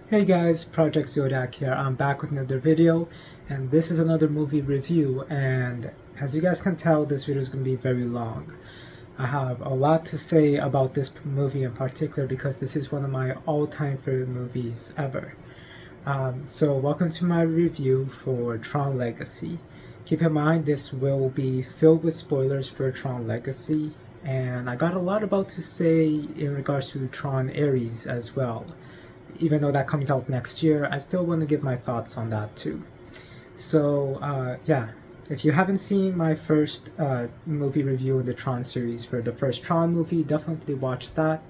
Hey guys, project-zodiac here. I'm back with another video, and this is another movie review, and as you guys can tell, this video is going to be very long. I have a lot to say about this movie in particular because this is one of my all-time favorite movies ever. So welcome to my review for Tron Legacy. Keep in mind this will be filled with spoilers for Tron Legacy, and I got a lot about to say in regards to Tron Ares as well. Even though that comes out next year, I still want to give my thoughts on that too. So yeah, if you haven't seen my first movie review in the Tron series for the first Tron movie, definitely watch that.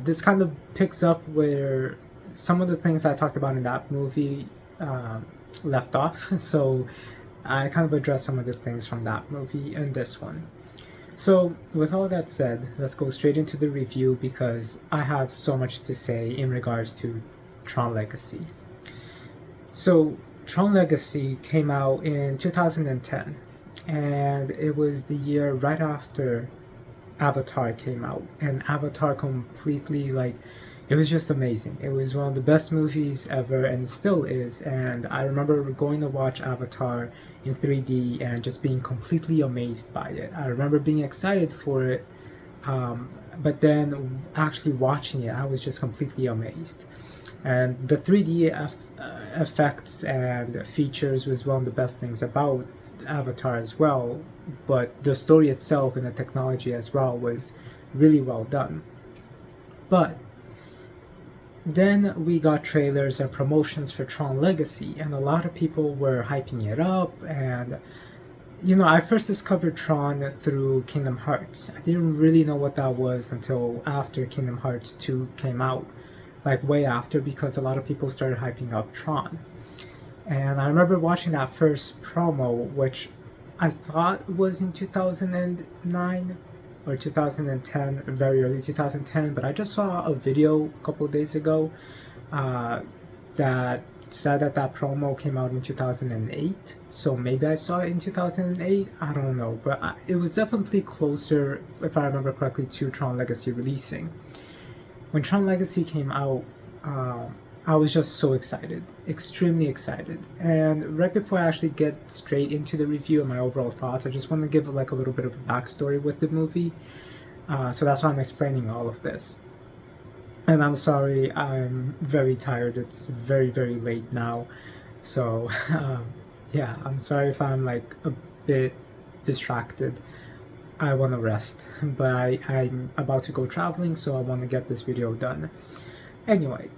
This kind of picks up where some of the things I talked about in that movie left off. So I kind of address some of the things from that movie in this one. So, with all that said, let's go straight into the review because I have so much to say in regards to Tron Legacy. So, Tron Legacy came out in 2010, and it was the year right after Avatar came out, and Avatar completely, it was just amazing. It was one of the best movies ever, and it still is. And I remember going to watch Avatar in 3D and just being completely amazed by it. I remember being excited for it, but then actually watching it, I was just completely amazed. And the 3D effects and features was one of the best things about Avatar as well. But the story itself and the technology as well was really well done. But then we got trailers and promotions for Tron Legacy, and a lot of people were hyping it up. And I first discovered Tron through Kingdom Hearts. I didn't really know what that was until after Kingdom Hearts 2 came out, like way after, because a lot of people started hyping up Tron. And I remember watching that first promo, which I thought was in 2009 or 2010, very early 2010, but I just saw a video a couple of days ago that said that promo came out in 2008. So maybe I saw it in 2008, I don't know, but it was definitely closer, if I remember correctly, to Tron Legacy releasing. When Tron Legacy came out, I was just so excited, extremely excited. And right before I actually get straight into the review and my overall thoughts, I just want to give a little bit of a backstory with the movie. So that's why I'm explaining all of this. And I'm sorry, I'm very tired. It's very, very late now. So yeah, I'm sorry if I'm a bit distracted. I want to rest, but I'm about to go traveling, so I want to get this video done. Anyway,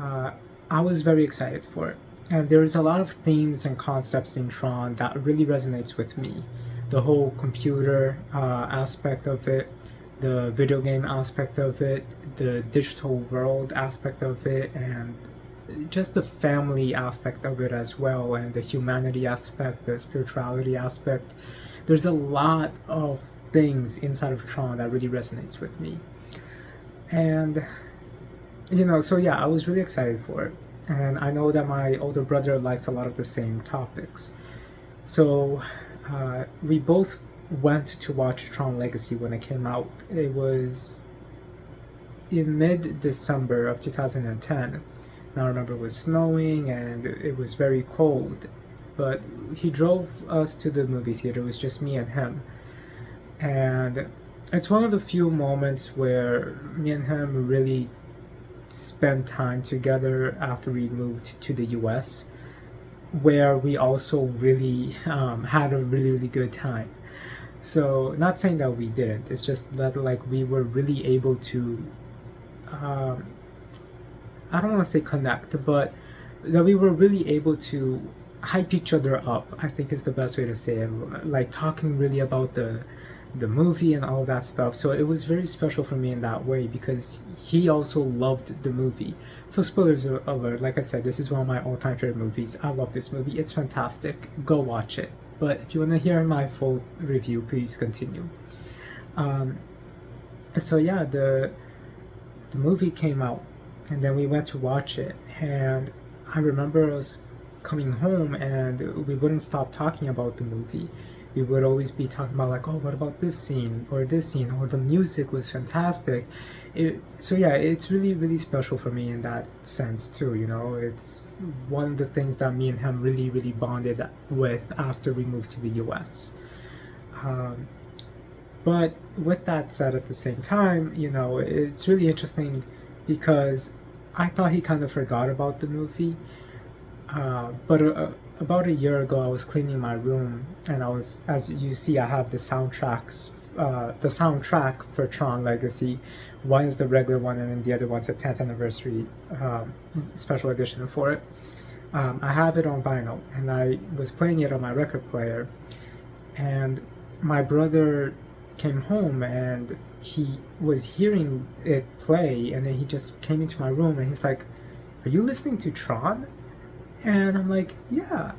I was very excited for it. And there's a lot of themes and concepts in Tron that really resonates with me. The whole computer aspect of it, the video game aspect of it, the digital world aspect of it, and just the family aspect of it as well, and the humanity aspect, the spirituality aspect. There's a lot of things inside of Tron that really resonates with me. And so yeah, I was really excited for it. And I know that my older brother likes a lot of the same topics. So we both went to watch Tron Legacy when it came out. It was in mid-December of 2010. And I remember it was snowing and it was very cold. But he drove us to the movie theater. It was just me and him. And it's one of the few moments where me and him really spent time together after we moved to the US, where we also really had a really, really good time. So, not saying that we didn't, it's just that we were really able to, I don't want to say connect, but that we were really able to hype each other up, I think is the best way to say it. Talking really about the movie and all that stuff. So it was very special for me in that way because he also loved the movie. So spoilers alert, like I said, this is one of my all-time favorite movies. I love this movie. It's fantastic. Go watch it. But if you want to hear my full review, please continue. So yeah, the movie came out and then we went to watch it, and I remember us coming home and we wouldn't stop talking about the movie. we would always be talking about like, oh, what about this scene or this scene, or the music was fantastic. So yeah, it's really really special for me in that sense too. You know, it's one of the things that me and him really really bonded with after we moved to the U.S. Um, but with that said, at the same time, you know, it's really interesting because I thought he kind of forgot about the movie. But about a year ago, I was cleaning my room, and I was, as you see, I have the soundtrack for Tron Legacy. One is the regular one, and then the other one's the 10th anniversary special edition for it. I have it on vinyl, and I was playing it on my record player, and my brother came home and he was hearing it play, and then he just came into my room and he's like, "Are you listening to Tron?" And I'm like, "Yeah."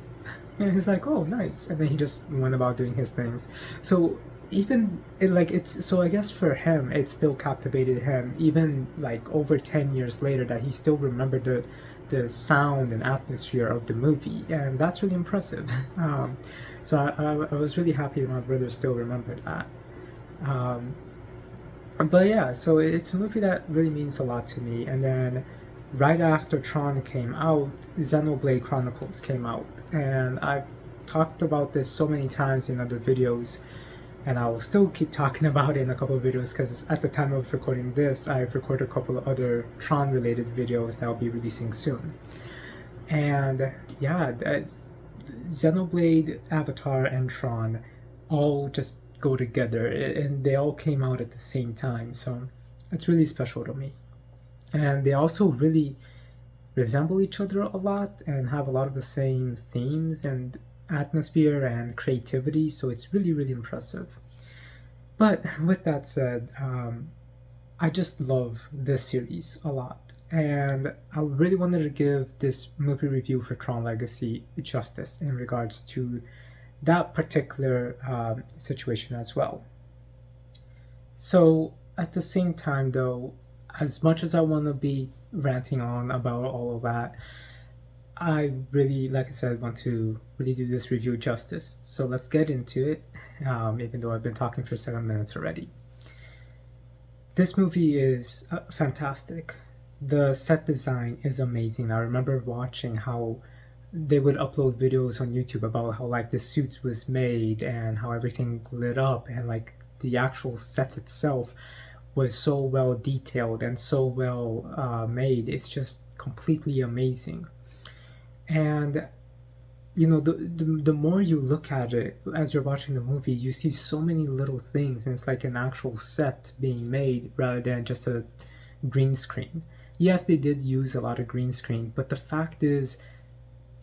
And he's like, "Oh, nice." And then he just went about doing his things. So even it's so I guess for him it still captivated him, even like over 10 years later, that he still remembered the sound and atmosphere of the movie, and that's really impressive. So I was really happy that my brother still remembered that. Um, but yeah, so it's a movie that really means a lot to me. And then right after Tron came out, Xenoblade Chronicles came out, and I've talked about this so many times in other videos, and I will still keep talking about it in a couple of videos because at the time of recording this, I've recorded a couple of other Tron related videos that I'll be releasing soon. And yeah, Xenoblade, Avatar, and Tron all just go together, and they all came out at the same time, so it's really special to me. And they also really resemble each other a lot and have a lot of the same themes and atmosphere and creativity, so it's really really impressive. But with that said, I just love this series a lot, and I really wanted to give this movie review for Tron Legacy justice in regards to that particular situation as well. So at the same time, though, as much as I want to be ranting on about all of that, I really, like I said, want to really do this review justice. So let's get into it, even though I've been talking for 7 minutes already. This movie is fantastic. The set design is amazing. I remember watching how they would upload videos on YouTube about how like the suits was made and how everything lit up, and like the actual set itself was so well detailed and so well made. It's just completely amazing. And you know, the more you look at it as you're watching the movie, you see so many little things, and it's like an actual set being made rather than just a green screen. Yes, they did use a lot of green screen, but the fact is,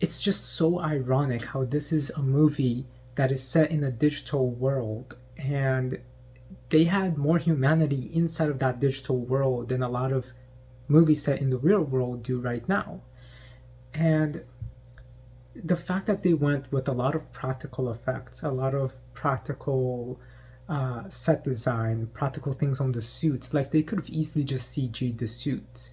it's just so ironic how this is a movie that is set in a digital world, and they had more humanity inside of that digital world than a lot of movies set in the real world do right now. And the fact that they went with a lot of practical effects, a lot of practical set design, practical things on the suits, like they could have easily just CG'd the suits,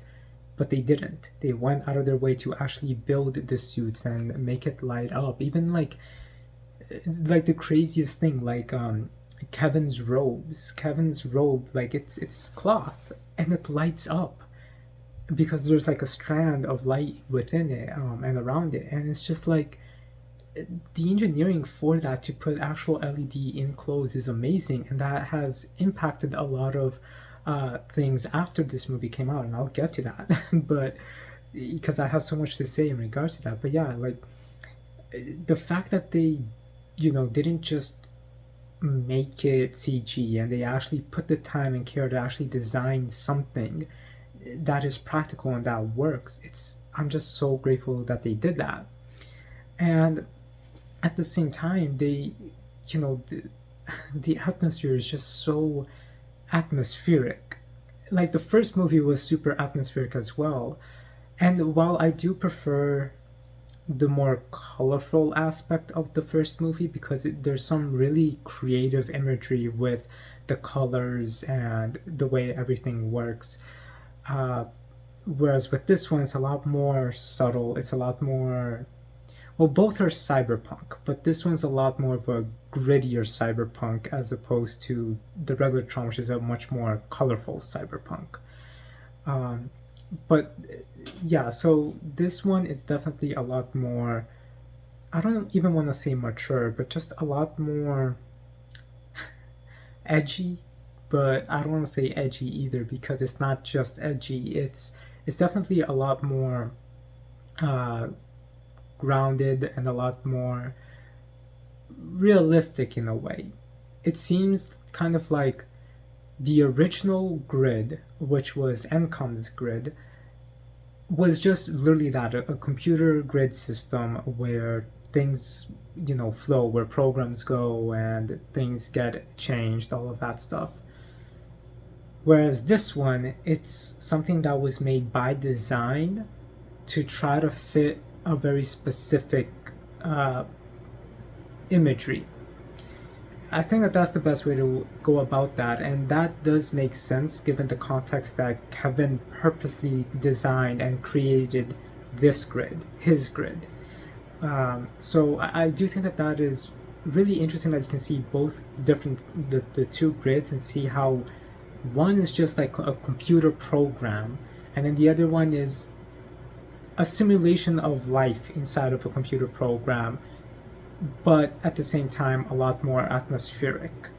but they didn't. They went out of their way to actually build the suits and make it light up. Even like the craziest thing, like Kevin's robe, like it's cloth and it lights up because there's like a strand of light within it and around it, and it's just like the engineering for that to put actual LED in clothes is amazing, and that has impacted a lot of things after this movie came out, and I'll get to that. But because I have so much to say in regards to that. But yeah, like the fact that they, you know, didn't just make it CG, and they actually put the time and care to actually design something that is practical and that works. I'm just so grateful that they did that. And at the same time, they, you know, the atmosphere is just so atmospheric. Like the first movie was super atmospheric as well. And while I do prefer the more colorful aspect of the first movie, because there's some really creative imagery with the colors and the way everything works. Whereas with this one, it's a lot more subtle. It's a lot more, well, both are cyberpunk, but this one's a lot more of a grittier cyberpunk as opposed to the regular Tron, which is a much more colorful cyberpunk. Um, but yeah, so this one is definitely a lot more, I don't even want to say mature, but just a lot more edgy. But I don't want to say edgy either because it's not just edgy. It's definitely a lot more uh, grounded and a lot more realistic in a way. It seems kind of like the original grid, which was Encom's grid, was just literally that, a computer grid system where things, flow, where programs go and things get changed, all of that stuff. Whereas this one, it's something that was made by design to try to fit a very specific uh, imagery. I think that that's the best way to go about that, and that does make sense given the context that Kevin purposely designed and created this grid, his grid. So I do think that that is really interesting that you can see both the two grids and see how one is just like a computer program, and then the other one is a simulation of life inside of a computer program, but at the same time a lot more atmospheric.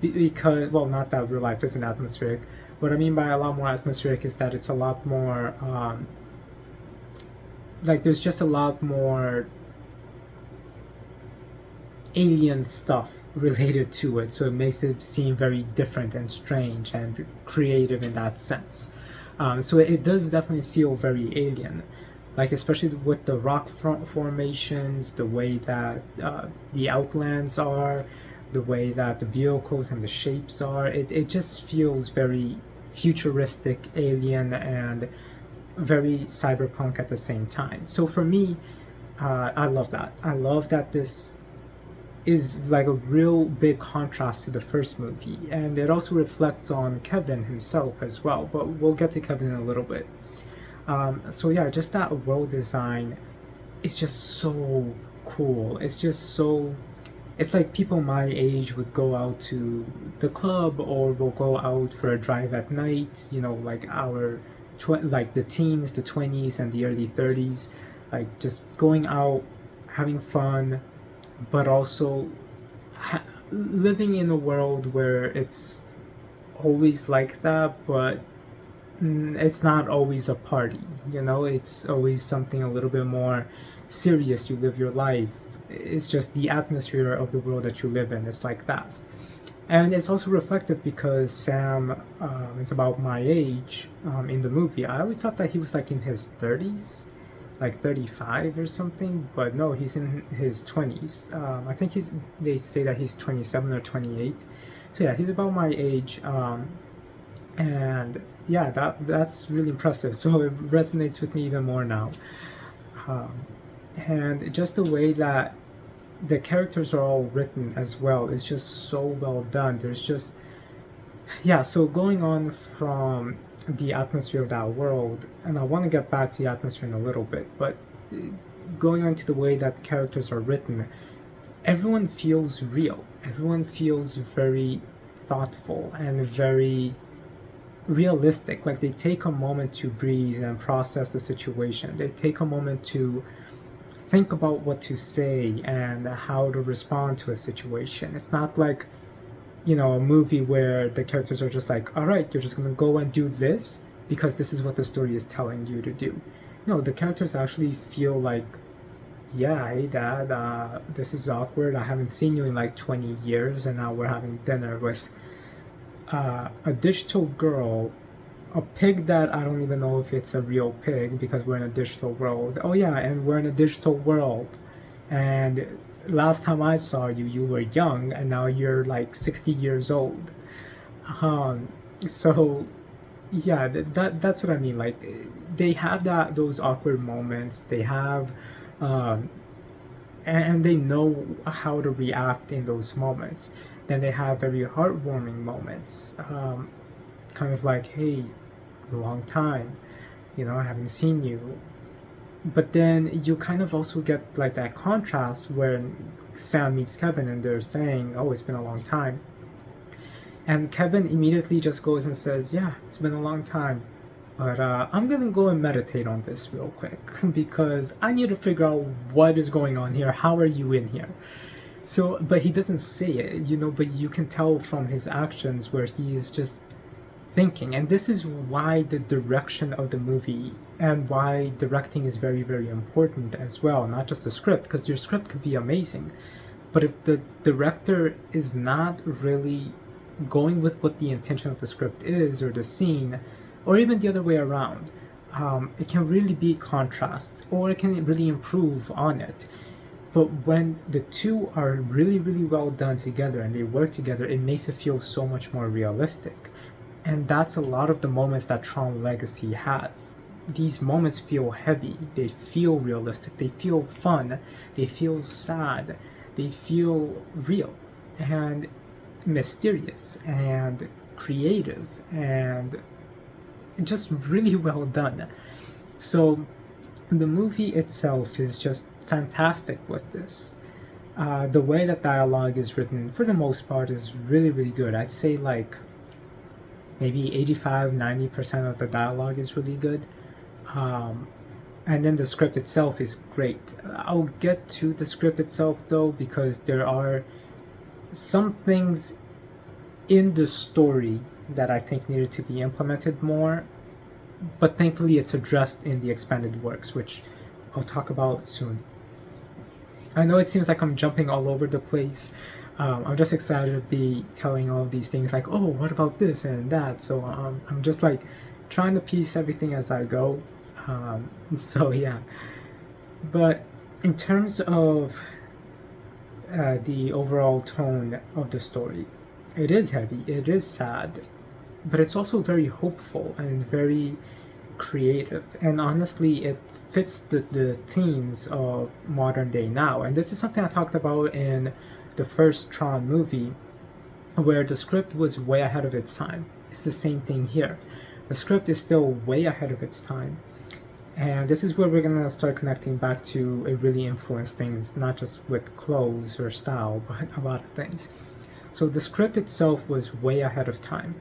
Because, well, not that real life isn't atmospheric. What I mean by a lot more atmospheric is that it's a lot more like there's just a lot more alien stuff related to it, so it makes it seem very different and strange and creative in that sense. So it does definitely feel very alien, like especially with the rock formations, the way that the outlands are, the way that the vehicles and the shapes are. It just feels very futuristic, alien, and very cyberpunk at the same time. So for me, I love that. I love that this is like a real big contrast to the first movie, and it also reflects on Kevin himself as well, but we'll get to Kevin in a little bit. So yeah, just that world design is just so cool. It's just so, it's like people my age would go out to the club or will go out for a drive at night, like like the teens, the 20s, and the early 30s, like just going out, having fun, but also living in a world where it's always like that, but it's not always a party, it's always something a little bit more serious. You live your life. It's just the atmosphere of the world that you live in. It's like that. And it's also reflective because Sam is about my age in the movie. I always thought that he was like in his 30s, like 35 or something, but no, he's in his 20s. I think they say that he's 27 or 28. So yeah, he's about my age. And yeah, that's really impressive. So it resonates with me even more now. And just the way that the characters are all written as well is just so well done. There's just, yeah, so going on from the atmosphere of that world, and I want to get back to the atmosphere in a little bit, but going on to the way that characters are written, everyone feels real. Everyone feels very thoughtful and very realistic. Like they take a moment to breathe and process the situation. They take a moment to think about what to say and how to respond to a situation. It's not like, a movie where the characters are just like, all right, you're just going to go and do this because this is what the story is telling you to do. No, the characters actually feel like, yeah, hey dad, this is awkward. I haven't seen you in like 20 years and now we're having dinner with a digital girl, a pig that I don't even know if it's a real pig because we're in a digital world. Oh yeah, and we're in a digital world. And last time I saw you, you were young, and now you're like 60 years old. So yeah, that's what I mean. Like they have those awkward moments. They have, and they know how to react in those moments. Then they have very heartwarming moments, kind of like, hey, a long time, I haven't seen you. But then you kind of also get like that contrast where Sam meets Kevin and they're saying, oh, it's been a long time. And Kevin immediately just goes and says, yeah, it's been a long time. But I'm gonna go and meditate on this real quick because I need to figure out what is going on here. How are you in here? So, but he doesn't say it, but you can tell from his actions where he is just thinking. And this is why the direction of the movie and why directing is very, very important as well. Not just the script, because your script could be amazing. But if the director is not really going with what the intention of the script is or the scene, or even the other way around, it can really be contrasts or it can really improve on it. But when the two are really, really well done together and they work together, it makes it feel so much more realistic. And that's a lot of the moments that Tron Legacy has. These moments feel heavy, they feel realistic, they feel fun, they feel sad, they feel real and mysterious and creative and just really well done. So the movie itself is just fantastic with this. The way that dialogue is written, for the most part, is really, really good. I'd say like maybe 85-90% of the dialogue is really good. And then the script itself is great. I'll get to the script itself though, because there are some things in the story that I think needed to be implemented more, but thankfully it's addressed in the expanded works, which I'll talk about soon. I know it seems like I'm jumping all over the place. I'm just excited to be telling all of these things like, oh, what about this and that? So I'm just like trying to piece everything as I go. So yeah. But in terms of the overall tone of the story, it is heavy, it is sad, but it's also very hopeful and very creative. And honestly, it fits the themes of modern day now. And this is something I talked about in the first Tron movie, where the script was way ahead of its time. It's the same thing here. The script is still way ahead of its time. And this is where we're going to start connecting back to it really influenced things, not just with clothes or style, but a lot of things. So the script itself was way ahead of time.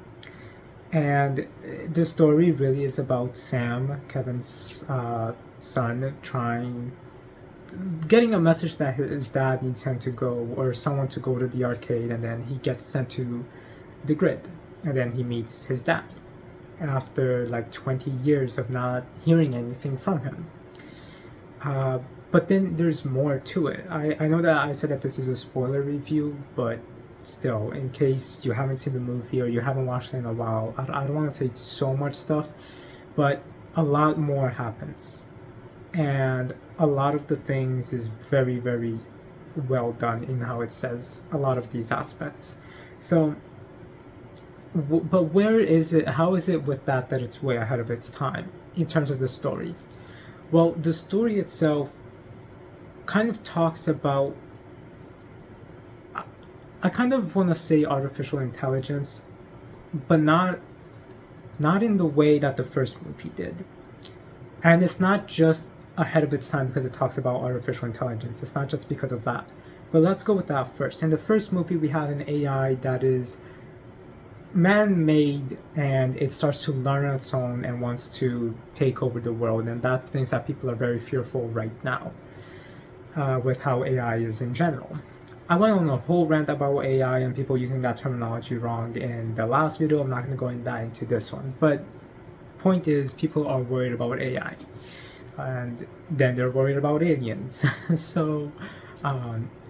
And the story really is about Sam, Kevin's son, getting a message that his dad needs him to go, or someone to go to the arcade, and then he gets sent to the grid. And then he meets his dad after like 20 years of not hearing anything from him. But then there's more to it. I know that I said that this is a spoiler review, but still, in case you haven't seen the movie or you haven't watched it in a while, I don't want to say so much stuff, but a lot more happens. And a lot of the things is very, very well done in how it says a lot of these aspects. So, but where is it, how is it with that it's way ahead of its time in terms of the story? Well, the story itself kind of talks about, I kind of want to say artificial intelligence, but not in the way that the first movie did. And it's not just ahead of its time because it talks about artificial intelligence. It's not just because of that. But let's go with that first. In the first movie, we have an AI that is man-made, and it starts to learn on its own and wants to take over the world. And that's things that people are very fearful right now with how AI is in general. I went on a whole rant about AI and people using that terminology wrong in the last video. I'm not going to go into this one. But point is, people are worried about AI. And then they're worried about aliens. So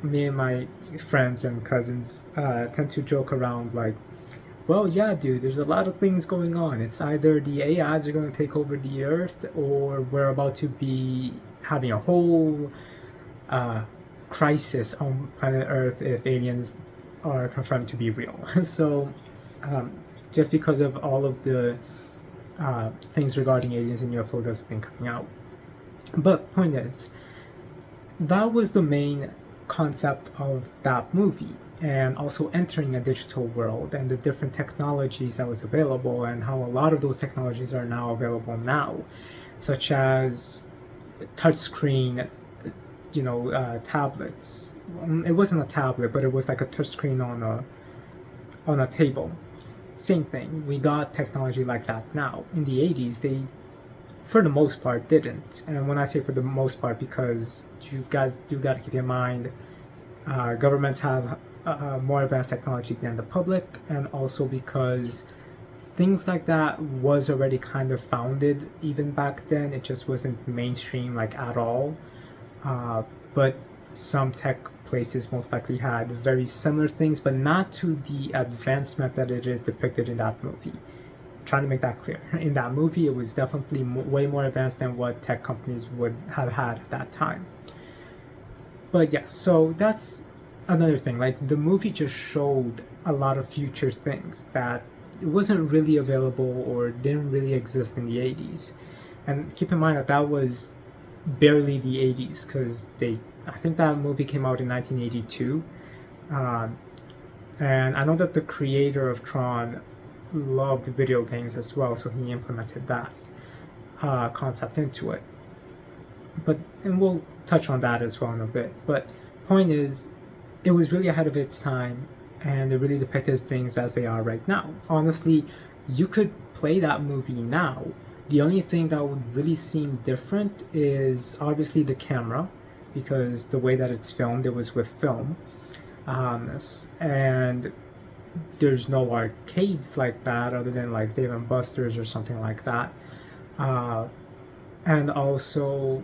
me and my friends and cousins tend to joke around like, well, yeah, dude, there's a lot of things going on. It's either the AIs are going to take over the Earth, or we're about to be having a whole crisis on planet Earth if aliens are confirmed to be real. So just because of all of the things regarding aliens and UFO that's been coming out. But point is, that was the main concept of that movie, and also entering a digital world and the different technologies that was available and how a lot of those technologies are now available now, such as touchscreen, tablets. It wasn't a tablet, but it was like a touchscreen on a table. Same thing. We got technology like that now. In the 80s, they, for the most part, didn't. And when I say for the most part, because you guys do got to keep in mind, governments have more advanced technology than the public, and also because things like that was already kind of founded even back then. It just wasn't mainstream like at all. But some tech places most likely had very similar things, but not to the advancement that it is depicted in that movie. I'm trying to make that clear. In that movie, it was definitely way more advanced than what tech companies would have had at that time. But yes, so that's another thing. Like, the movie just showed a lot of future things that it wasn't really available or didn't really exist in the 80s. And keep in mind that that was barely the 80s, because I think that movie came out in 1982. And I know that the creator of Tron loved video games as well, so he implemented that concept into it. And we'll touch on that as well in a bit. But point is, it was really ahead of its time, and it really depicted things as they are right now. Honestly, you could play that movie now. The only thing that would really seem different is obviously the camera, because the way that it's filmed, it was with film. And there's no arcades like that other than like Dave & Buster's or something like that. And also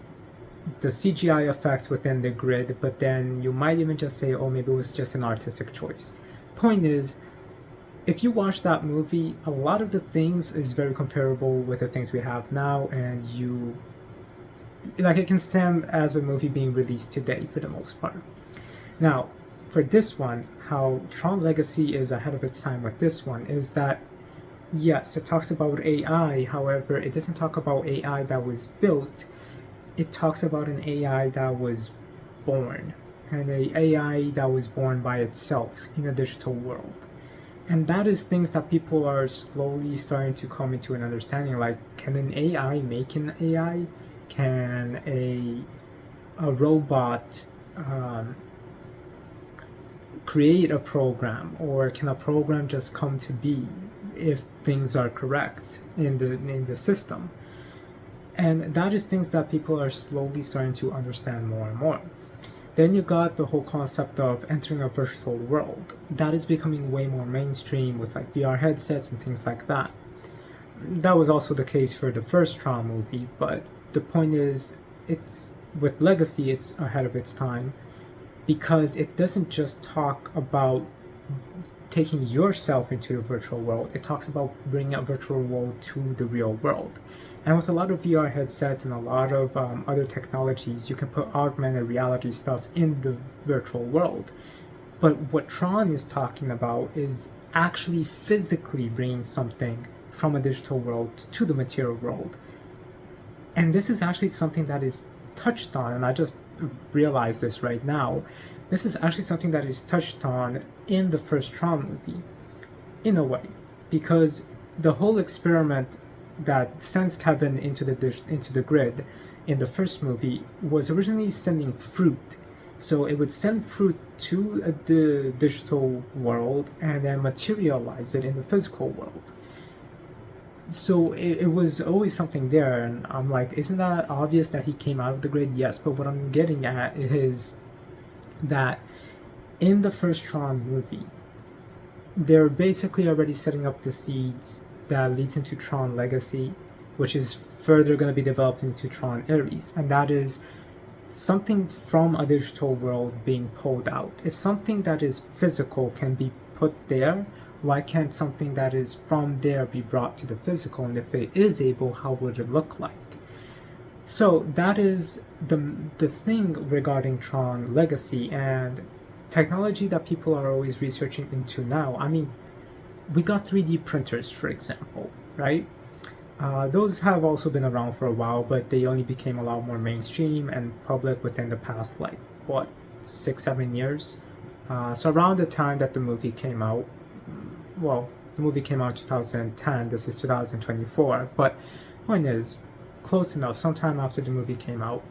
the CGI effects within the grid, but then you might even just say, oh, maybe it was just an artistic choice. Point is, if you watch that movie, a lot of the things is very comparable with the things we have now, and it can stand as a movie being released today for the most part. Now, for this one, how Tron Legacy is ahead of its time with this one is that, yes, it talks about AI, however, it doesn't talk about AI that was built. It talks about an AI that was born, and an AI that was born by itself in a digital world. And that is things that people are slowly starting to come into an understanding, like, can an AI make an AI? Can a robot create a program, or can a program just come to be if things are correct in the system? And that is things that people are slowly starting to understand more and more. Then you got the whole concept of entering a virtual world. That is becoming way more mainstream with like VR headsets and things like that. That was also the case for the first Tron movie, but the point is, it's with Legacy, it's ahead of its time, because it doesn't just talk about taking yourself into the virtual world. It talks about bringing a virtual world to the real world. And with a lot of VR headsets and a lot of other technologies, you can put augmented reality stuff in the virtual world. But what Tron is talking about is actually physically bringing something from a digital world to the material world. And this is actually something that is touched on, and I just realized this right now. This is actually something that is touched on in the first Tron movie, in a way, because the whole experiment that sends Kevin into the grid in the first movie was originally sending fruit. So it would send fruit to the digital world and then materialize it in the physical world. So it was always something there, and I'm like, isn't that obvious that he came out of the grid? Yes, but what I'm getting at is that in the first Tron movie, they're basically already setting up the seeds that leads into Tron Legacy, which is further going to be developed into Tron Series, and that is something from a digital world being pulled out. If something that is physical can be put there, why can't something that is from there be brought to the physical? And if it is able, how would it look like? So that is the thing regarding Tron Legacy and technology that people are always researching into now. I mean, we got 3D printers, for example, right? Those have also been around for a while, but they only became a lot more mainstream and public within the past, 6-7 years. So around the time that the movie came out, well, the movie came out in 2010, this is 2024, but point is, close enough, sometime after the movie came out.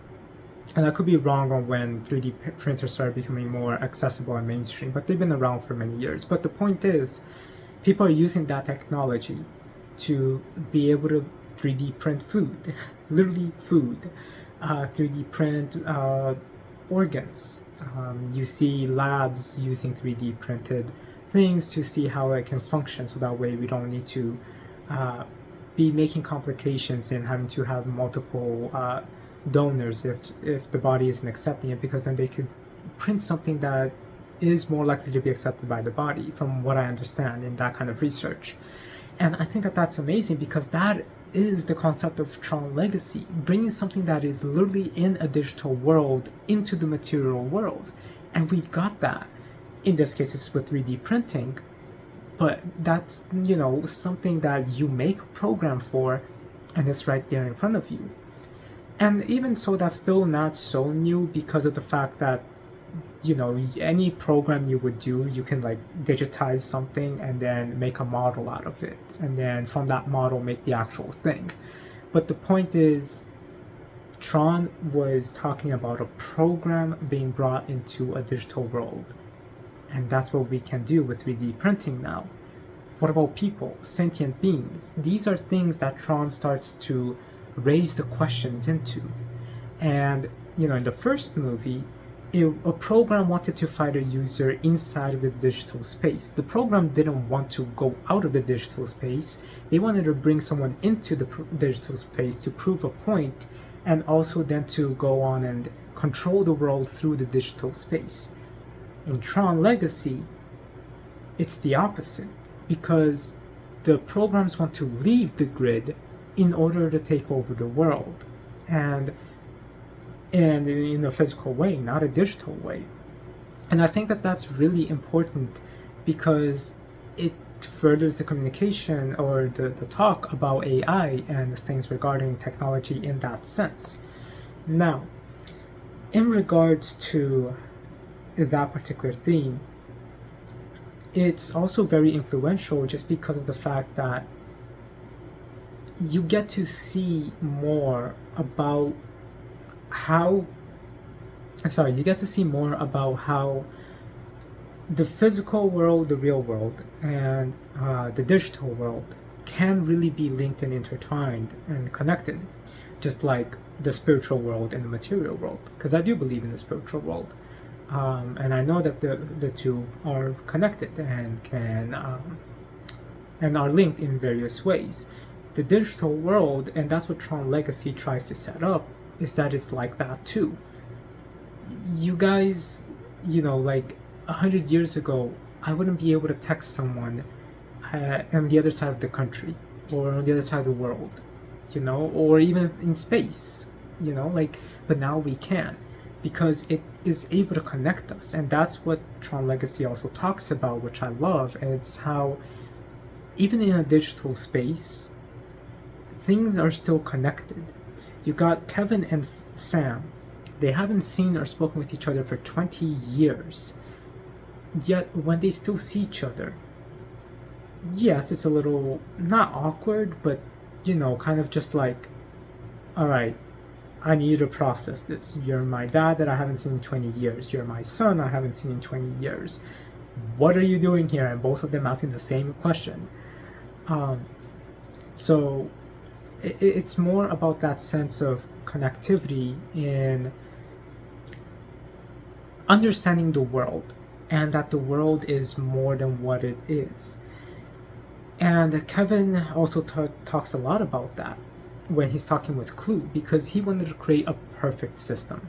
And I could be wrong on when 3D printers started becoming more accessible and mainstream, but they've been around for many years. But the point is, people are using that technology to be able to 3D print food, literally food, 3D print organs. You see labs using 3D printed things to see how it can function, so that way we don't need to be making complications and having to have multiple donors if the body isn't accepting it, because then they could print something that is more likely to be accepted by the body, from what I understand in that kind of research. And I think that that's amazing, because that is the concept of Tron Legacy, bringing something that is literally in a digital world into the material world. And we got that. In this case, it's with 3D printing, but that's, you know, something that you make a program for, and it's right there in front of you. And even so, that's still not so new, because of the fact that, you know, any program you would do, you can like digitize something and then make a model out of it, and then from that model make the actual thing. But the point is, Tron was talking about a program being brought into a digital world, and that's what we can do with 3D printing now. What about people, sentient beings? These are things that Tron starts to raise the questions into. And, you know, in the first movie, a program wanted to fight a user inside of the digital space. The program didn't want to go out of the digital space. They wanted to bring someone into the digital space to prove a point, and also then to go on and control the world through the digital space. In Tron Legacy, it's the opposite, because the programs want to leave the grid in order to take over the world, and in a physical way, not a digital way. And I think that that's really important, because it furthers the communication or the talk about AI and things regarding technology in that sense. Now, in regards to that particular theme, it's also very influential just because of the fact that you get to see more about how the physical world, the real world, and the digital world can really be linked and intertwined and connected, just like the spiritual world and the material world, because I do believe in the spiritual world. And I know that the two are connected and can and are linked in various ways. The digital world, and that's what Tron Legacy tries to set up, is that it's like that too. You guys, you know, like 100 years ago, I wouldn't be able to text someone on the other side of the country or on the other side of the world, you know, or even in space, you know, like, but now we can, because it is able to connect us. And that's what Tron Legacy also talks about, which I love. And it's how even in a digital space, things are still connected. You got Kevin and Sam. They haven't seen or spoken with each other for 20 years. Yet when they still see each other, yes, it's a little, not awkward, but, you know, kind of just like, all right, I need you to process this. You're my dad that I haven't seen in 20 years. You're my son I haven't seen in 20 years. What are you doing here? And both of them asking the same question. So it's more about that sense of connectivity in understanding the world, and that the world is more than what it is. And Kevin also talks a lot about that when he's talking with Clue, because he wanted to create a perfect system.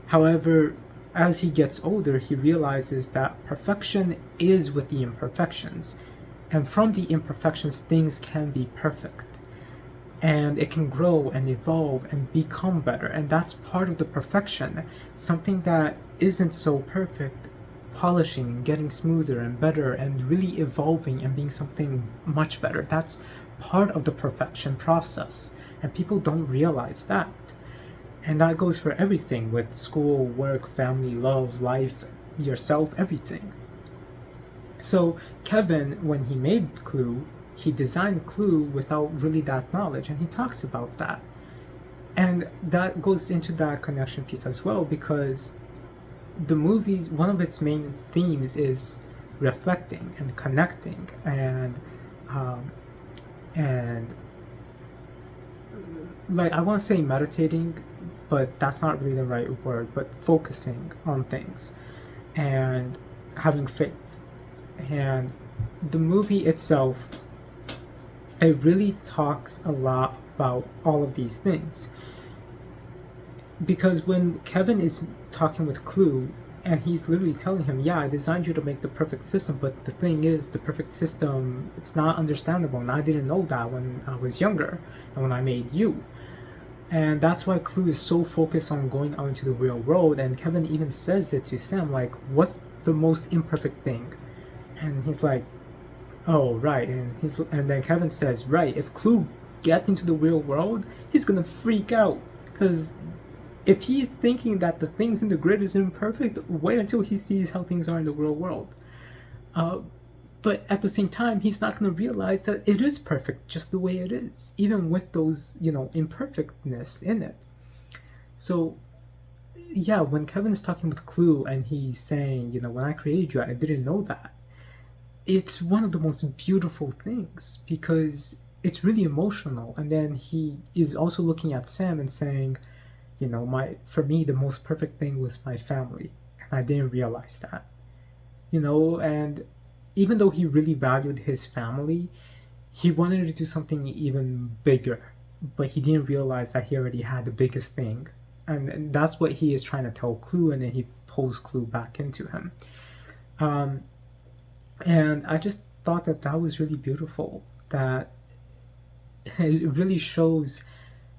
However, as he gets older, he realizes that perfection is with the imperfections, and from the imperfections, things can be perfect. And it can grow and evolve and become better, and that's part of the perfection. Something that isn't so perfect, polishing, getting smoother and better, and really evolving and being something much better. That's part of the perfection process, and people don't realize that. And that goes for everything, with school, work, family, love, life, yourself, everything. So Kevin, when he made Clue, he designed Clue without really that knowledge, and he talks about that. And that goes into that connection piece as well, because the movies, one of its main themes is reflecting and connecting um, and like, I want to say meditating, but that's not really the right word, but focusing on things and having faith. And the movie itself, it really talks a lot about all of these things. Because when Kevin is talking with Clue, and he's literally telling him, yeah, I designed you to make the perfect system, but the thing is, the perfect system, it's not understandable, and I didn't know that when I was younger, and when I made you. And that's why Clue is so focused on going out into the real world, and Kevin even says it to Sam, like, what's the most imperfect thing? And he's like, oh, right. And then Kevin says, right, if Clue gets into the real world, he's gonna freak out, because if he's thinking that the things in the grid is imperfect, wait until he sees how things are in the real world. But at the same time, he's not going to realize that it is perfect just the way it is, even with those, imperfectness in it. So, yeah, when Kevin is talking with Clue and he's saying, when I created you, I didn't know that, it's one of the most beautiful things, because it's really emotional. And then he is also looking at Sam and saying, for me, the most perfect thing was my family, and I didn't realize that. And even though he really valued his family, he wanted to do something even bigger, but he didn't realize that he already had the biggest thing. And that's what he is trying to tell Clue, and then he pulls Clue back into him. And I just thought that that was really beautiful, that it really shows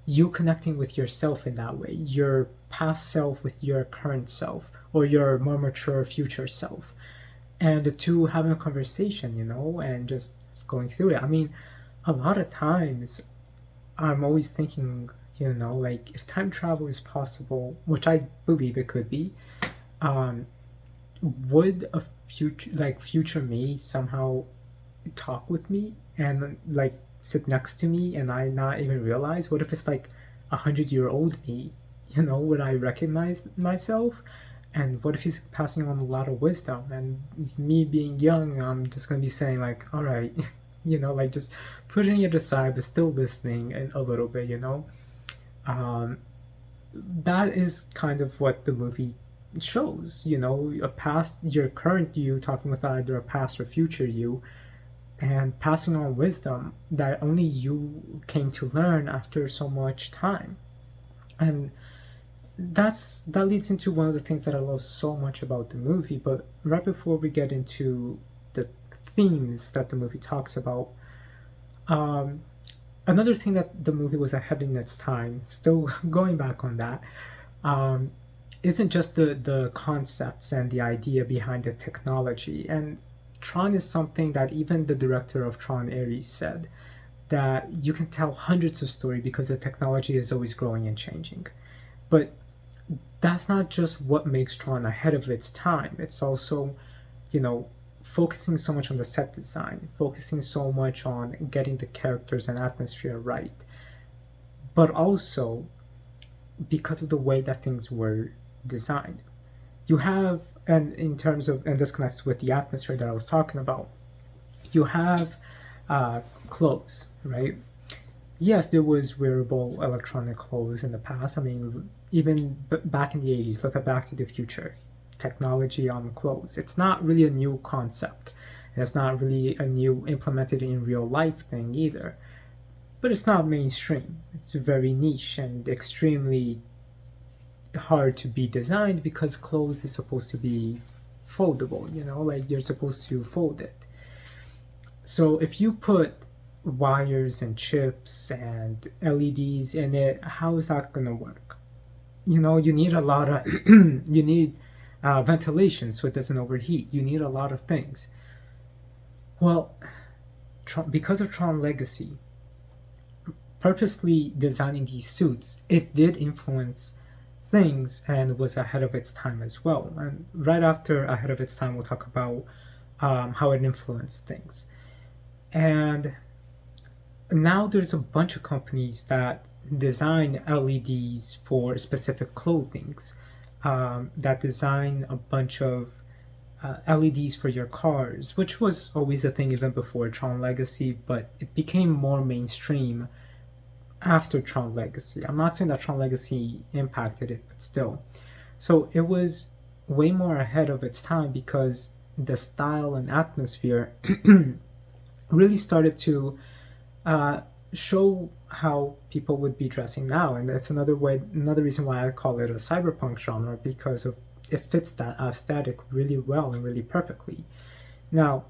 you connecting with yourself in that way, your past self with your current self, or your more mature future self, and the two having a conversation, and just going through it. I mean, a lot of times I'm always thinking, like, if time travel is possible, which I believe it could be, would a future me somehow talk with me and like sit next to me and I not even realize? What if it's like 100-year-old me? Would I recognize myself? And what if he's passing on a lot of wisdom, and me being young, I'm just gonna be saying like, all right, like just putting it aside but still listening a little bit. That is kind of what the movie shows. Your current you talking with either a past or future you, and passing on wisdom that only you came to learn after so much time. And that leads into one of the things that I love so much about the movie. But right before we get into the themes that the movie talks about, another thing that the movie was ahead in its time, still going back on that, isn't just the concepts and the idea behind the technology. And Tron is something that even the director of Tron Series said, that you can tell hundreds of stories because the technology is always growing and changing. But that's not just what makes Tron ahead of its time. It's also, focusing so much on the set design, focusing so much on getting the characters and atmosphere right. But also because of the way that things were designed. You have, and in terms of, and this connects with the atmosphere that I was talking about, you have clothes, right? Yes, there was wearable electronic clothes in the past. I mean, even back in the 80s, look at Back to the Future, technology on clothes. It's not really a new concept, and it's not really a new implemented in real life thing either. But it's not mainstream. It's very niche and extremely hard to be designed, because clothes is supposed to be foldable, like you're supposed to fold it. So if you put wires and chips and LEDs in it, how is that gonna work? You need a lot of you need ventilation so it doesn't overheat. You need a lot of things. Well, because of Tron Legacy, purposely designing these suits, it did influence things and was ahead of its time as well. And right after ahead of its time, we'll talk about how it influenced things. And now there's a bunch of companies that design LEDs for specific clothings, that design a bunch of LEDs for your cars, which was always a thing even before Tron Legacy, but it became more mainstream after Tron Legacy. I'm not saying that Tron Legacy impacted it, but still. So it was way more ahead of its time because the style and atmosphere really started to show how people would be dressing now, and that's another reason why I call it a cyberpunk genre, because of it fits that aesthetic really well and really perfectly. Now,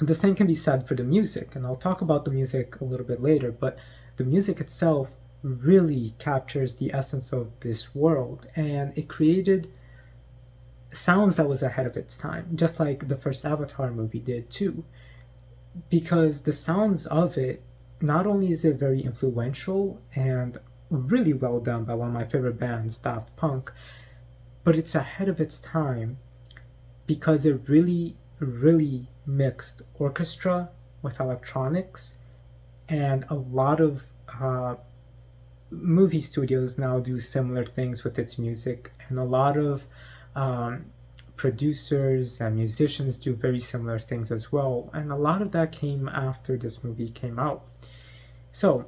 the same can be said for the music, and I'll talk about the music a little bit later, but the music itself really captures the essence of this world, and it created sounds that was ahead of its time, just like the first Avatar movie did too. Because the sounds of it, not only is it very influential and really well done by one of my favorite bands, Daft Punk, but it's ahead of its time because it really, really mixed orchestra with electronics, and a lot of movie studios now do similar things with its music, and a lot of producers and musicians do very similar things as well, and a lot of that came after this movie came out. So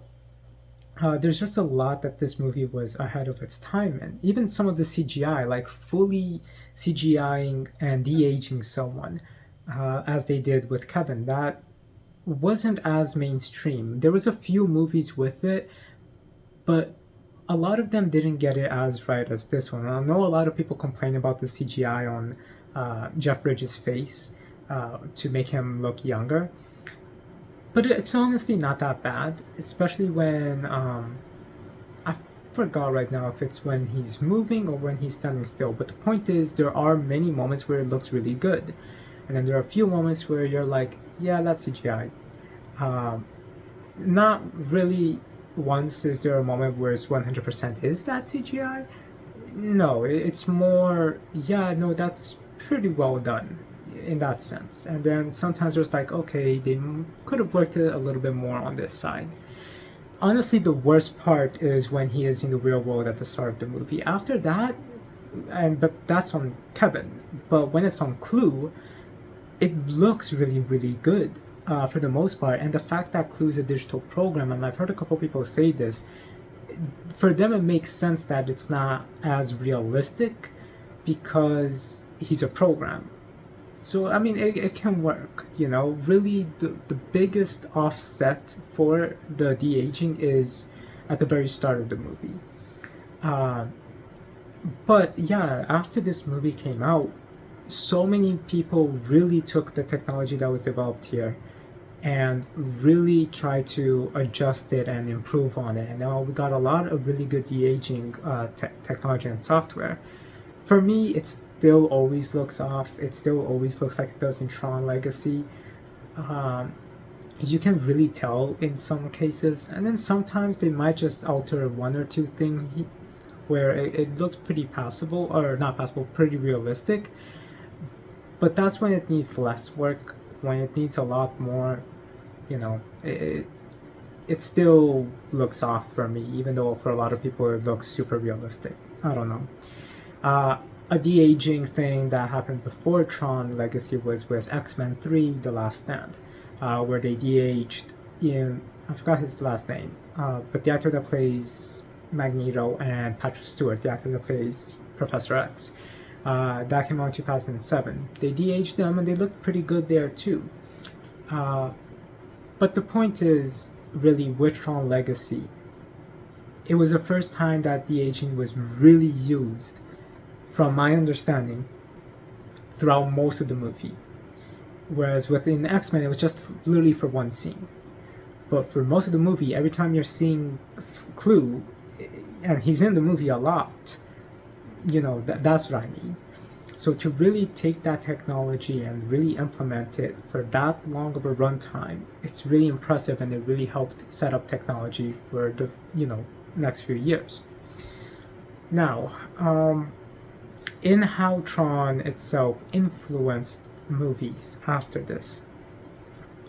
there's just a lot that this movie was ahead of its time, and even some of the CGI, like fully CGIing and de-aging someone, as they did with Kevin, that wasn't as mainstream. There was a few movies with it, but a lot of them didn't get it as right as this one. I know a lot of people complain about the CGI on Jeff Bridges' face to make him look younger, but it's honestly not that bad, especially when I forgot right now if it's when he's moving or when he's standing still. But the point is, there are many moments where it looks really good, and then there are a few moments where you're like, yeah, that's CGI. Not really. Once is there a moment where it's 100% is that CGI? No, it's more, yeah, no, that's pretty well done in that sense. And then sometimes there's like, okay, they could have worked it a little bit more on this side. Honestly, the worst part is when he is in the real world at the start of the movie. After that, but that's on Kevin. But when it's on Clue, it looks really, really good. For the most part, and the fact that Clue is a digital program, and I've heard a couple people say this, for them it makes sense that it's not as realistic because he's a program. So I mean, it can work, you know. Really, the biggest offset for the de-aging is at the very start of the movie. But yeah, after this movie came out, so many people really took the technology that was developed here and really try to adjust it and improve on it. And now we got a lot of really good de-aging technology and software. For me, it still always looks off. It still always looks like it does in Tron Legacy. You can really tell in some cases, and then sometimes they might just alter one or two things where it looks pretty passable, or not passable, pretty realistic. But that's when it needs less work. When it needs a lot more, you know, it still looks off for me, even though for a lot of people it looks super realistic. I don't know. A de-aging thing that happened before Tron Legacy was with X-Men 3 The Last Stand, where they de-aged Ian, I forgot his last name, but the actor that plays Magneto, and Patrick Stewart, the actor that plays Professor X. That came out in 2007. They de-aged them and they looked pretty good there too. But the point is, really, with Tron Legacy, it was the first time that de-aging was really used, from my understanding, throughout most of the movie. Whereas within X-Men, it was just literally for one scene. But for most of the movie, every time you're seeing Clue, and he's in the movie a lot, you know, that's what I mean. So to really take that technology and really implement it for that long of a runtime, it's really impressive, and it really helped set up technology for the, you know, next few years. Now, in how Tron itself influenced movies after this,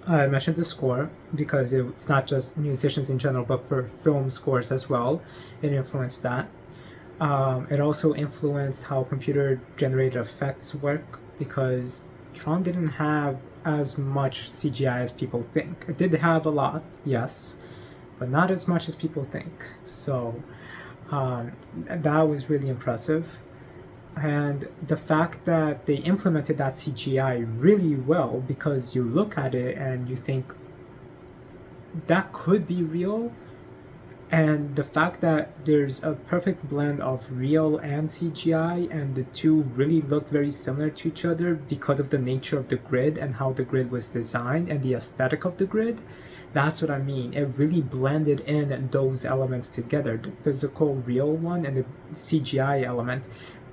I mentioned the score because it's not just musicians in general, but for film scores as well. It influenced that. It also influenced how computer generated effects work because Tron didn't have as much CGI as people think. It did have a lot, yes, but not as much as people think. So that was really impressive. And the fact that they implemented that CGI really well, because you look at it and you think that could be real, and the fact that there's a perfect blend of real and CGI, and the two really look very similar to each other because of the nature of the grid and how the grid was designed and the aesthetic of the grid. That's what I mean. It really blended in those elements together, the physical real one and the CGI element,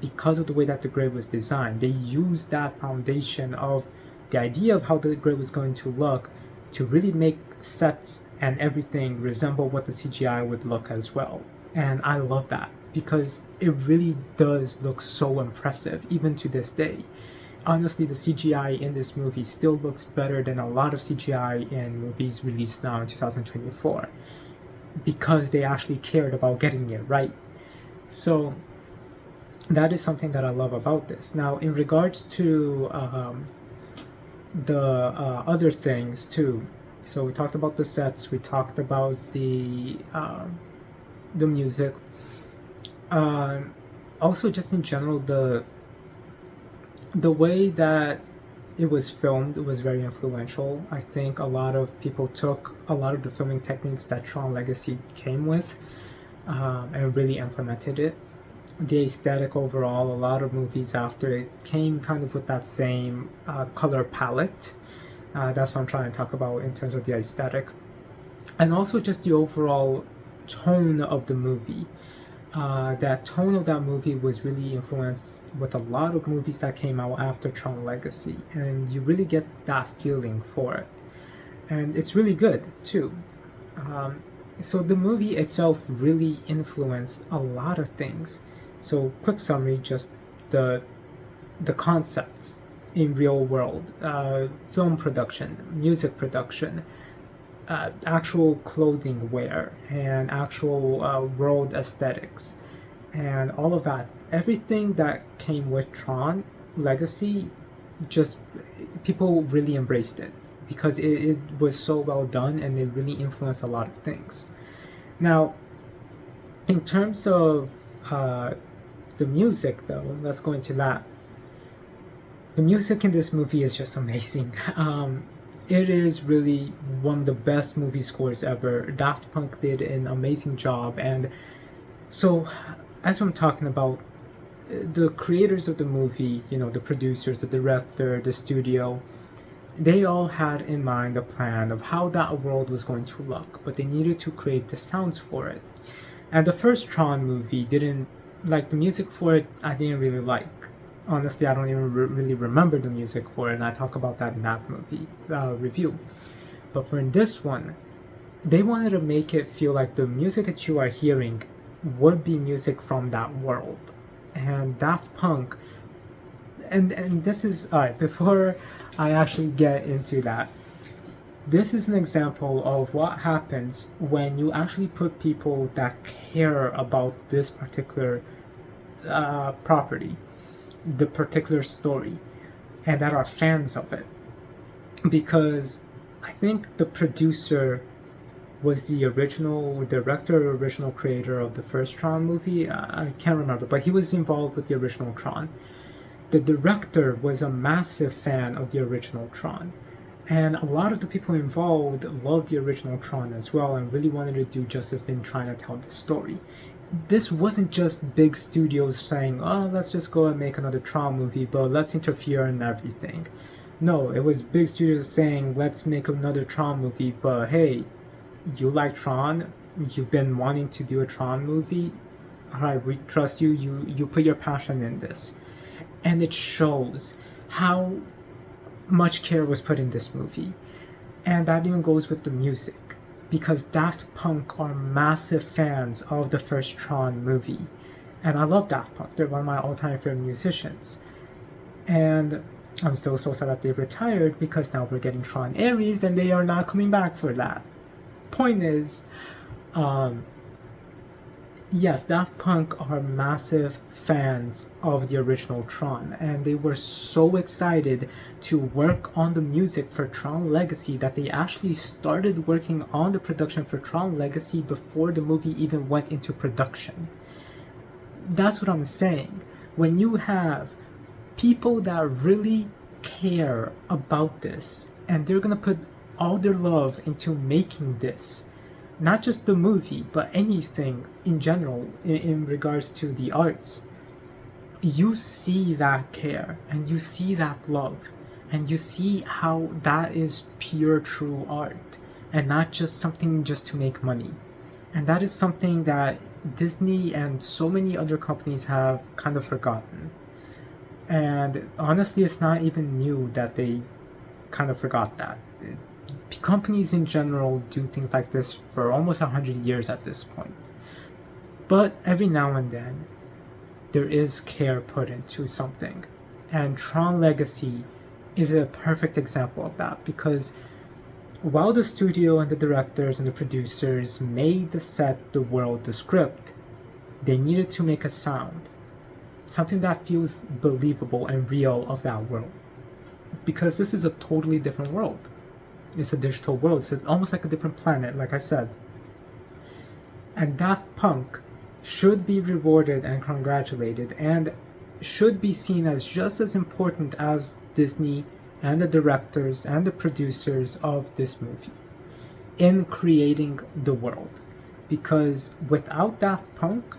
because of the way that the grid was designed. They used that foundation of the idea of how the grid was going to look to really make sets and everything resemble what the CGI would look as well. And I love that because it really does look so impressive even to this day. Honestly, the CGI in this movie still looks better than a lot of CGI in movies released now in 2024 because they actually cared about getting it right. So that is something that I love about this. Now, in regards to the other things too, so we talked about the sets, we talked about the music, also just in general the way that it was filmed was very influential. I think a lot of people took a lot of the filming techniques that Tron Legacy came with and really implemented it. The aesthetic overall, a lot of movies after it came kind of with that same color palette. That's what I'm trying to talk about in terms of the aesthetic. And also just the overall tone of the movie. That tone of that movie was really influenced with a lot of movies that came out after Tron Legacy. And you really get that feeling for it. And it's really good too. So the movie itself really influenced a lot of things. So quick summary, just the concepts in real world, film production, music production, actual clothing wear, and actual world aesthetics, and all of that. Everything that came with Tron Legacy, just people really embraced it because it was so well done and it really influenced a lot of things. Now, in terms of the music though, let's go into that. The music in this movie is just amazing. It is really one of the best movie scores ever. Daft Punk did an amazing job, and so as I'm talking about, the creators of the movie, you know, the producers, the director, the studio, they all had in mind a plan of how that world was going to look, but they needed to create the sounds for it. And the first Tron movie didn't, like, the music for it, I didn't really like. Honestly, I don't even really remember the music for it, and I talk about that in that movie review. But for this one, they wanted to make it feel like the music that you are hearing would be music from that world. And Daft Punk, and this is, alright, before I actually get into that, this is an example of what happens when you actually put people that care about this particular property, the particular story, and that are fans of it. Because I think the producer was the original director or original creator of the first Tron movie. I can't remember, but he was involved with the original Tron. The director was a massive fan of the original Tron. And a lot of the people involved loved the original Tron as well and really wanted to do justice in trying to tell the story. This wasn't just big studios saying, oh, let's just go and make another Tron movie, but let's interfere in everything. No, it was big studios saying, let's make another Tron movie, but hey, you like Tron? You've been wanting to do a Tron movie? Alright, we trust you. You put your passion in this. And it shows how much care was put in this movie. And that even goes with the music, because Daft Punk are massive fans of the first Tron movie. And I love Daft Punk. They're one of my all-time favorite musicians. And I'm still so sad that they retired, because now we're getting Tron Ares and they are not coming back for that. Point is, yes, Daft Punk are massive fans of the original Tron, and they were so excited to work on the music for Tron Legacy that they actually started working on the production for Tron Legacy before the movie even went into production. That's what I'm saying. When you have people that really care about this, and they're gonna put all their love into making this, not just the movie, but anything in general in regards to the arts, you see that care and you see that love and you see how that is pure, true art and not just something just to make money. And that is something that Disney and so many other companies have kind of forgotten. And honestly, it's not even new that they kind of forgot that. Companies in general do things like this for almost 100 years at this point. But every now and then, there is care put into something. And Tron Legacy is a perfect example of that, because while the studio and the directors and the producers made the set, the world, the script, they needed to make a sound. Something that feels believable and real of that world. Because this is a totally different world. It's a digital world. It's almost like a different planet, like I said. And Daft Punk should be rewarded and congratulated and should be seen as just as important as Disney and the directors and the producers of this movie in creating the world. Because without Daft Punk,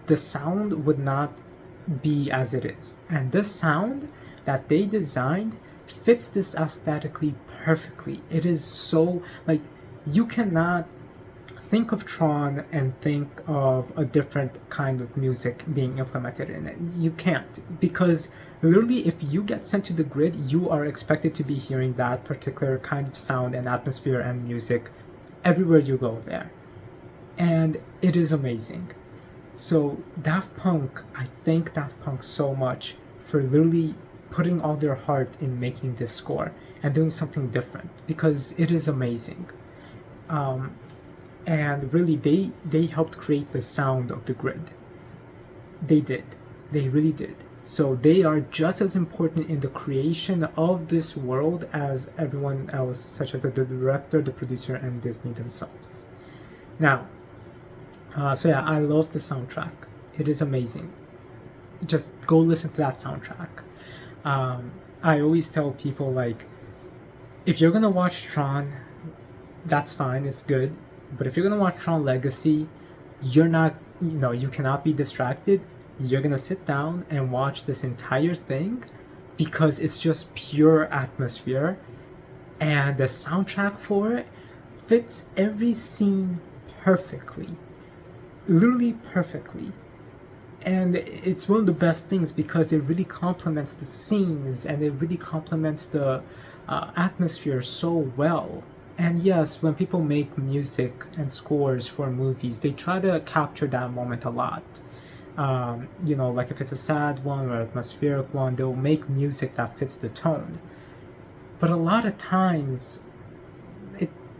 the sound would not be as it is. And this sound that they designed fits this aesthetically perfectly. It is so, like, you cannot think of Tron and think of a different kind of music being implemented in it. You can't, because literally if you get sent to the grid, you are expected to be hearing that particular kind of sound and atmosphere and music everywhere you go there. And it is amazing. So Daft Punk, I thank Daft Punk so much for literally putting all their heart in making this score and doing something different, because it is amazing. And really, they helped create the sound of the grid. They did. They really did. So they are just as important in the creation of this world as everyone else, such as the director, the producer, and Disney themselves. Now, so yeah, I love the soundtrack. It is amazing. Just go listen to that soundtrack. I always tell people, like, if you're gonna watch Tron, that's fine, it's good. But if you're gonna watch Tron Legacy, you're not, you cannot be distracted. You're gonna sit down and watch this entire thing, because it's just pure atmosphere, and the soundtrack for it fits every scene perfectly, literally perfectly. And it's one of the best things, because it really complements the scenes and it really complements the atmosphere so well. And yes, when people make music and scores for movies, they try to capture that moment a lot. Like if it's a sad one or atmospheric one, they'll make music that fits the tone. But a lot of times,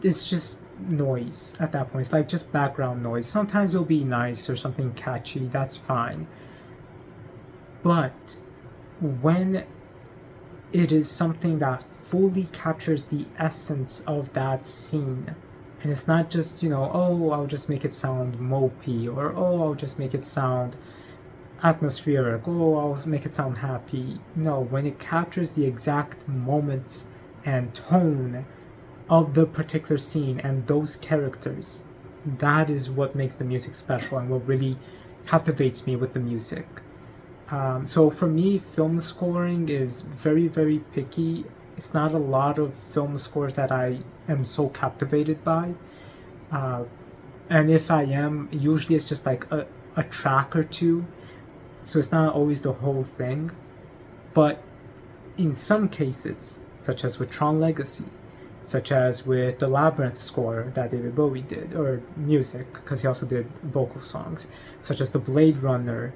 it's just noise at that point. It's like just background noise. Sometimes it'll be nice or something catchy, that's fine. But when it is something that fully captures the essence of that scene, and it's not just, I'll just make it sound mopey, or I'll just make it sound atmospheric, I'll make it sound happy. No, when it captures the exact moment and tone of the particular scene and those characters, that is what makes the music special and what really captivates me with the music. So for me, film scoring is very, very picky. It's not a lot of film scores that I am so captivated by. And if I am, usually it's just like a track or two. So it's not always the whole thing. But in some cases, such as with Tron Legacy, such as with the Labyrinth score that David Bowie did, or music, because he also did vocal songs, such as the Blade Runner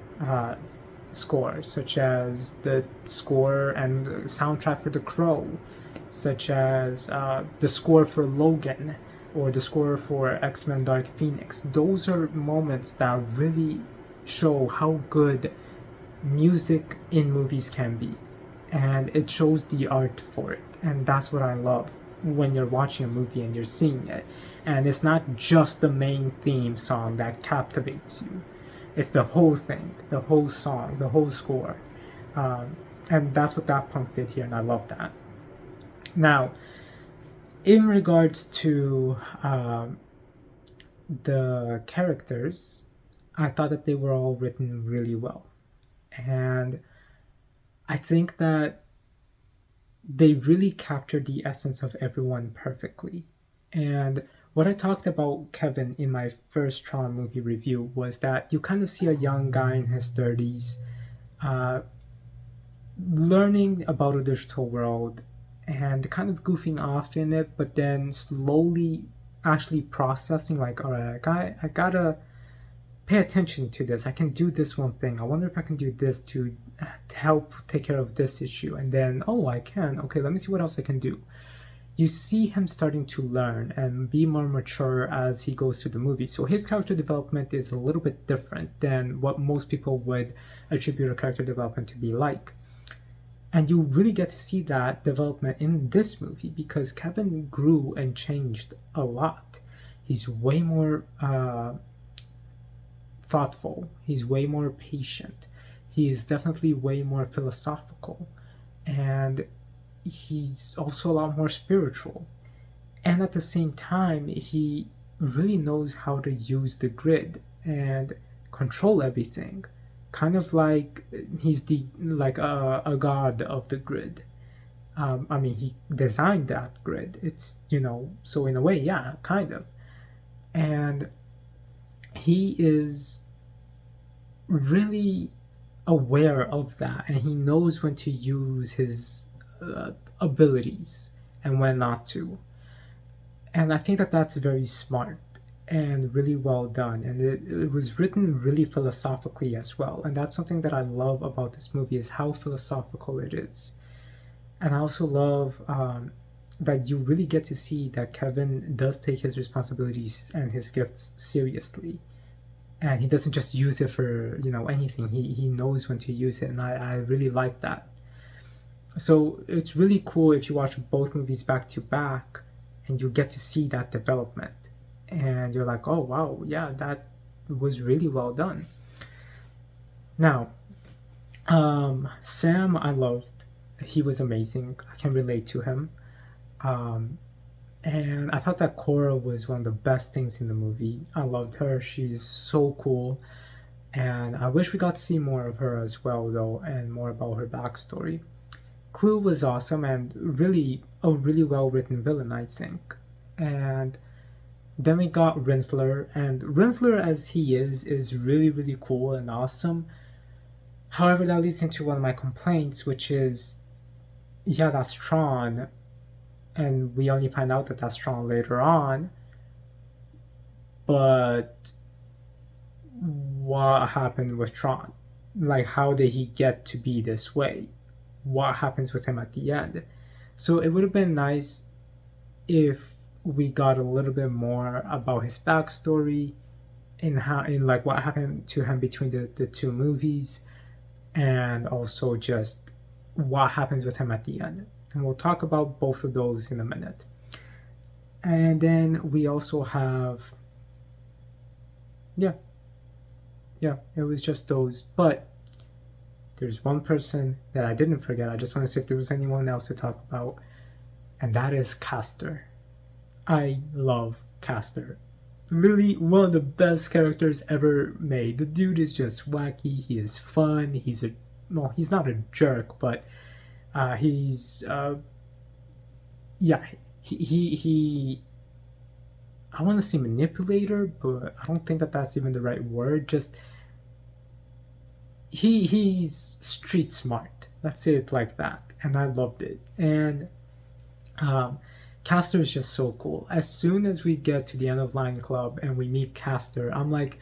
score, such as the score and the soundtrack for The Crow, such as the score for Logan or the score for X-Men Dark Phoenix. Those are moments that really show how good music in movies can be, and it shows the art for it, and that's what I love when you're watching a movie and you're seeing it. And it's not just the main theme song that captivates you, it's the whole thing, the whole song, the whole score. And that's what Daft Punk did here, and I love that. Now, in regards to the characters, I thought that they were all written really well. And I think that they really captured the essence of everyone perfectly. And what I talked about Kevin in my first Tron movie review was that you kind of see a young guy in his 30s learning about a digital world and kind of goofing off in it, but then slowly actually processing, like, all right, I gotta pay attention to this. I can do this one thing. I wonder if I can do this to help take care of this issue. And then, oh, I can. Okay, let me see what else I can do. You see him starting to learn and be more mature as he goes through the movie. So his character development is a little bit different than what most people would attribute a character development to be like. And you really get to see that development in this movie because Kevin grew and changed a lot. He's way more thoughtful. He's way more patient. He is definitely way more philosophical. And he's also a lot more spiritual. And at the same time, he really knows how to use the grid and control everything. Kind of like he's a god of the grid. I mean, he designed that grid. It's, so in a way, yeah, kind of. And he is really aware of that, and he knows when to use his abilities and when not to. And I think that that's very smart and really well done, and it was written really philosophically as well. And that's something that I love about this movie, is how philosophical it is. And I also love that you really get to see that Kevin does take his responsibilities and his gifts seriously, and he doesn't just use it for anything. He knows when to use it, and I really like that. So it's really cool if you watch both movies back to back and you get to see that development, and you're like, oh wow, yeah, that was really well done. Now, Sam, I loved. He was amazing. I can relate to him. And I thought that Cora was one of the best things in the movie. I loved her. She's so cool. And I wish we got to see more of her as well, though, and more about her backstory. Clue was awesome and really a really well written villain, I think. And then we got Rinsler, and Rinsler as he is really, really cool and awesome. However, that leads into one of my complaints, which is, yeah, that's Tron, and we only find out that that's Tron later on. But what happened with Tron? Like, how did he get to be this way? What happens with him at the end? So it would have been nice if we got a little bit more about his backstory, in like what happened to him between the two movies, and also just what happens with him at the end. And we'll talk about both of those in a minute. And then we also have, yeah, it was just those. But there's one person that I didn't forget. I just want to see if there was anyone else to talk about, and that is Castor. I love Castor. Really one of the best characters ever made. The dude is just wacky. He is fun. He's not a jerk, but he I want to say manipulator, but I don't think that that's even the right word. Just he's street smart. Let's say it like that. And I loved it. And Castor is just so cool. As soon as we get to the end of Lion Club and we meet Castor, I'm like,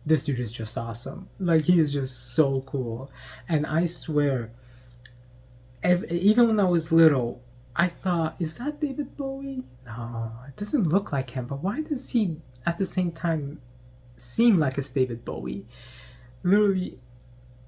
this dude is just awesome. Like, he is just so cool. And I swear, even when I was little, I thought, is that David Bowie? No, it doesn't look like him. But why does he at the same time seem like it's David Bowie? Literally,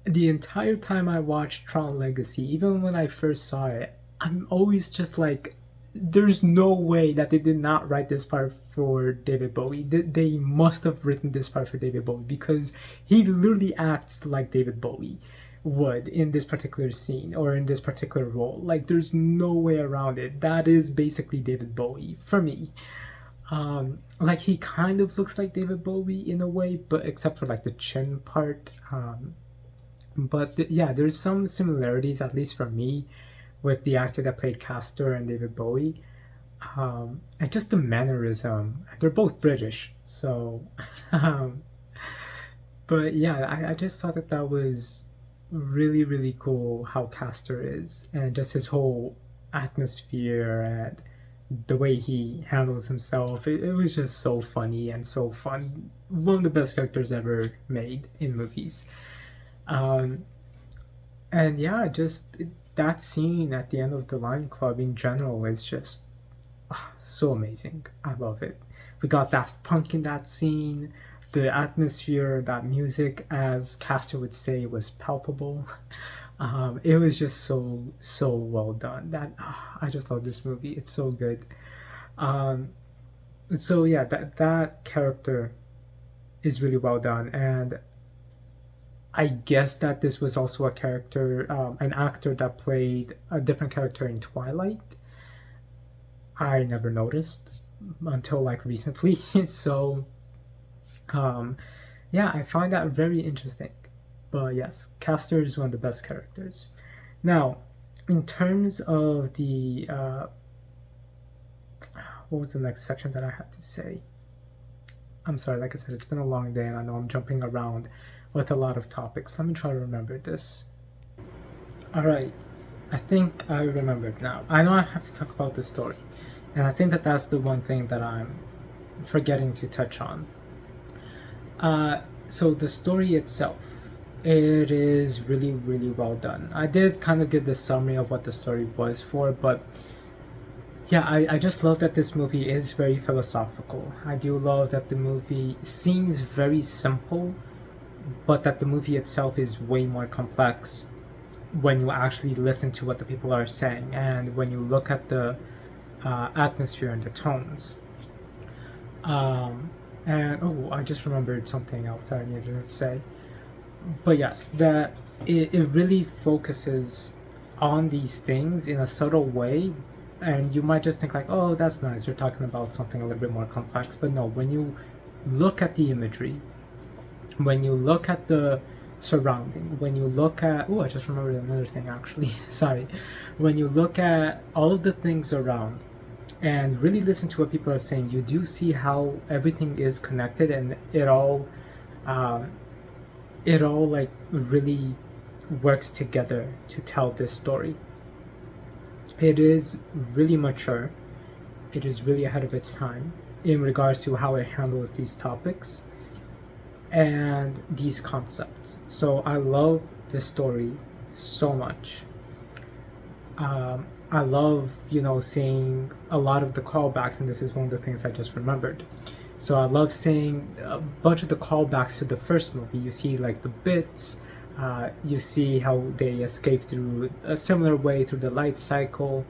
the entire time I watched Tron Legacy, even when I first saw it, I'm always just like, there's no way that they did not write this part for David Bowie. They must have written this part for David Bowie, because he literally acts like David Bowie would in this particular scene or in this particular role. Like, there's no way around it. That is basically David Bowie for me. Like, he kind of looks like David Bowie in a way, but except for like the chin part. But yeah, there's some similarities, at least for me, with the actor that played Castor and David Bowie. And just the mannerism. They're both British, so. But yeah, I just thought that that was really, really cool how Castor is, and just his whole atmosphere and the way he handles himself. It was just so funny and so fun. One of the best characters ever made in movies. Um, and yeah, just that scene at the end of the Lion Club in general is just so amazing. I love it. We got that punk in that scene. The atmosphere, that music, as Castor would say, was palpable. It was just so well done. That I just love this movie. It's so good. Um, so yeah, that character is really well done, and I guess that this was also a character, an actor that played a different character in Twilight. I never noticed until like recently. So, um, yeah, I find that very interesting. But yes, Castor is one of the best characters. Now, in terms of the what was the next section that I had to say? I'm sorry, like I said, it's been a long day and I know I'm jumping around with a lot of topics. Let me try to remember this. All right, I think I remembered now. I know I have to talk about the story, and I think that that's the one thing that I'm forgetting to touch on. So the story itself, it is really, really well done. I did kind of give the summary of what the story was for, but yeah, I just love that this movie is very philosophical. I do love that the movie seems very simple, but that the movie itself is way more complex when you actually listen to what the people are saying and when you look at the atmosphere and the tones. And oh, I just remembered something else that I needed to say. But yes, that it really focuses on these things in a subtle way, and you might just think like, oh, that's nice, you're talking about something a little bit more complex. But no, when you look at the imagery, when you look at the surrounding, when you look at, oh, I just remembered another thing actually. Sorry. When you look at all of the things around and really listen to what people are saying, you do see how everything is connected, and um, it all like really works together to tell this story. It is really mature. It is really ahead of its time in regards to how it handles these topics and these concepts. So I love this story so much. I love, seeing a lot of the callbacks, and this is one of the things I just remembered. So I love seeing a bunch of the callbacks to the first movie. You see like the bits, you see how they escape through a similar way through the light cycle.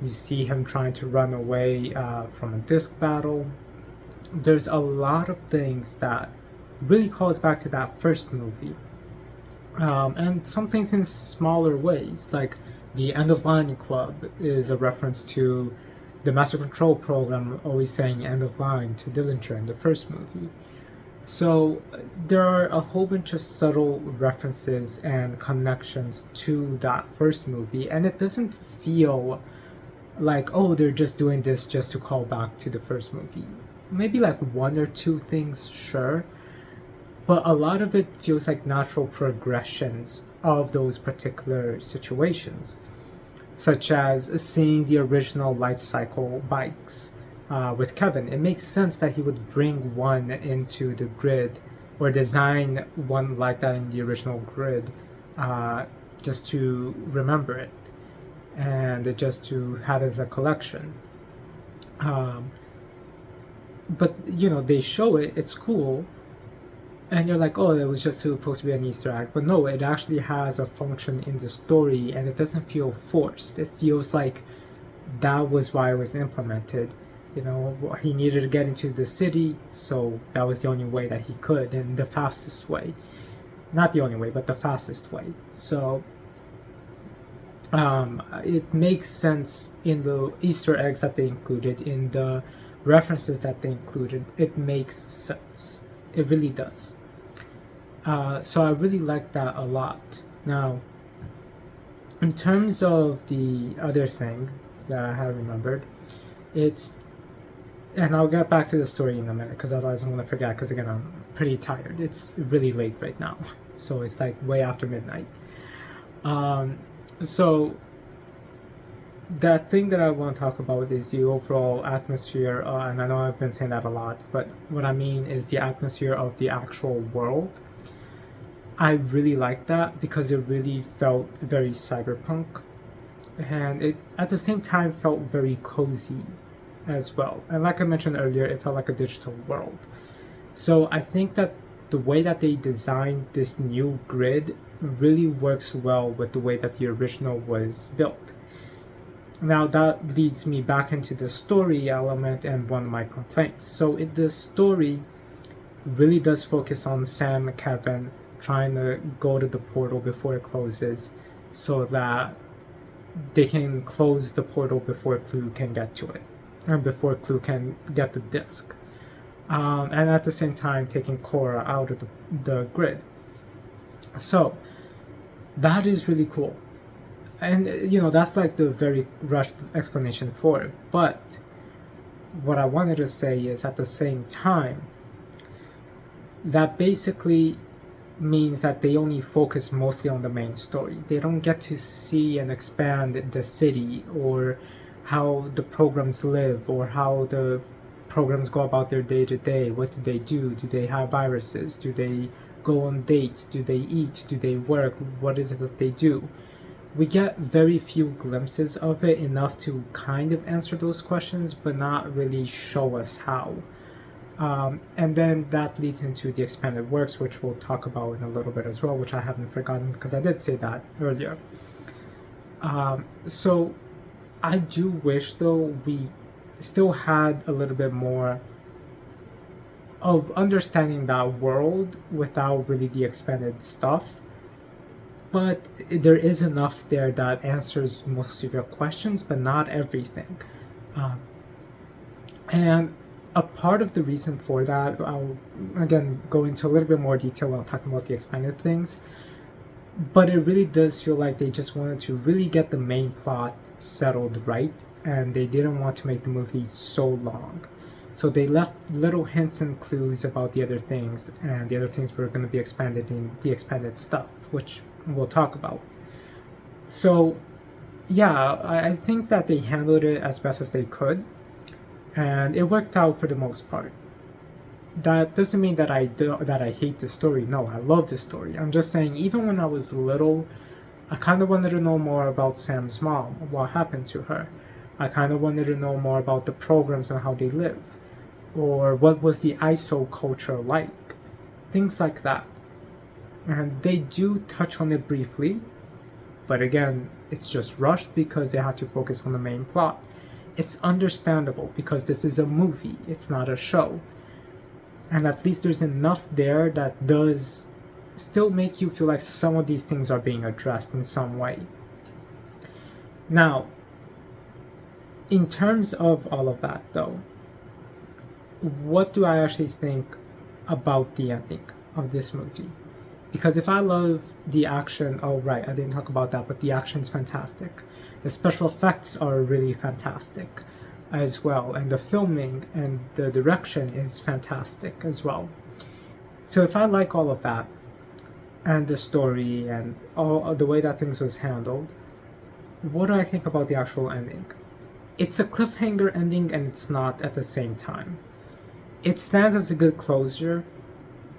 You see him trying to run away from a disc battle. There's a lot of things that really calls back to that first movie. And some things in smaller ways, like the End of Line Club is a reference to the Master Control program always saying End of Line to Dillinger in the first movie. So there are a whole bunch of subtle references and connections to that first movie, and it doesn't feel like, oh, they're just doing this just to call back to the first movie. Maybe like one or two things, sure, but a lot of it feels like natural progressions of those particular situations, such as seeing the original light cycle bikes with Kevin. It makes sense that he would bring one into the grid or design one like that in the original grid, just to remember it and just to have it as a collection. But they show it, it's cool, and you're like, oh, it was just supposed to be an Easter egg. But no, it actually has a function in the story, and it doesn't feel forced. It feels like that was why it was implemented. He needed to get into the city, so that was the only way that he could, and the fastest way. Not the only way, but the fastest way. So it makes sense in the Easter eggs that they included, in the references that they included. It makes sense. It really does. So I really like that a lot. Now, in terms of the other thing that I have remembered, and I'll get back to the story in a minute, because otherwise I'm going to forget, because again, I'm pretty tired. It's really late right now, so it's like way after midnight. So that thing that I want to talk about is the overall atmosphere, and I know I've been saying that a lot, but what I mean is the atmosphere of the actual world. I really liked that because it really felt very cyberpunk, and it at the same time felt very cozy as well. And like I mentioned earlier, it felt like a digital world. So I think that the way that they designed this new grid really works well with the way that the original was built. Now that leads me back into the story element and one of my complaints. So the story really does focus on Sam and Kevin trying to go to the portal before it closes, so that they can close the portal before Clue can get to it, and before Clue can get the disc. And at the same time taking Cora out of the grid. So that is really cool. And that's like the very rushed explanation for it. But what I wanted to say is, at the same time, that basically means that they only focus mostly on the main story. They don't get to see and expand the city, or how the programs live, or how the programs go about their day-to-day. What do? Do they have viruses? Do they go on dates? Do they eat? Do they work? What is it that they do? We get very few glimpses of it, enough to kind of answer those questions, but not really show us how. And then that leads into the expanded works, which we'll talk about in a little bit as well, which I haven't forgotten because I did say that earlier. So I do wish, though, we still had a little bit more of understanding that world without really the expanded stuff. But there is enough there that answers most of your questions, but not everything. And a part of the reason for that, I'll again go into a little bit more detail when I'm talking about the expanded things, but it really does feel like they just wanted to really get the main plot settled right, and they didn't want to make the movie so long. So they left little hints and clues about the other things, and the other things were going to be expanded in the expanded stuff, which we'll talk about. So yeah, I think that they handled it as best as they could, and it worked out for the most part. That doesn't mean that I hate the story. No, I love the story. I'm just saying, even when I was little, I kind of wanted to know more about Sam's mom, what happened to her. I kind of wanted to know more about the programs and how they live, or what was the ISO culture like, things like that. And they do touch on it briefly, but again, it's just rushed because they had to focus on the main plot. It's understandable because this is a movie, it's not a show. And at least there's enough there that does still make you feel like some of these things are being addressed in some way. Now, in terms of all of that, though, what do I actually think about the ending of this movie? Because if I love the action, oh right, I didn't talk about that, but the action's fantastic. The special effects are really fantastic as well, and the filming and the direction is fantastic as well. So if I like all of that, and the story and all the way that things was handled, what do I think about the actual ending? It's a cliffhanger ending, and it's not at the same time. It stands as a good closure,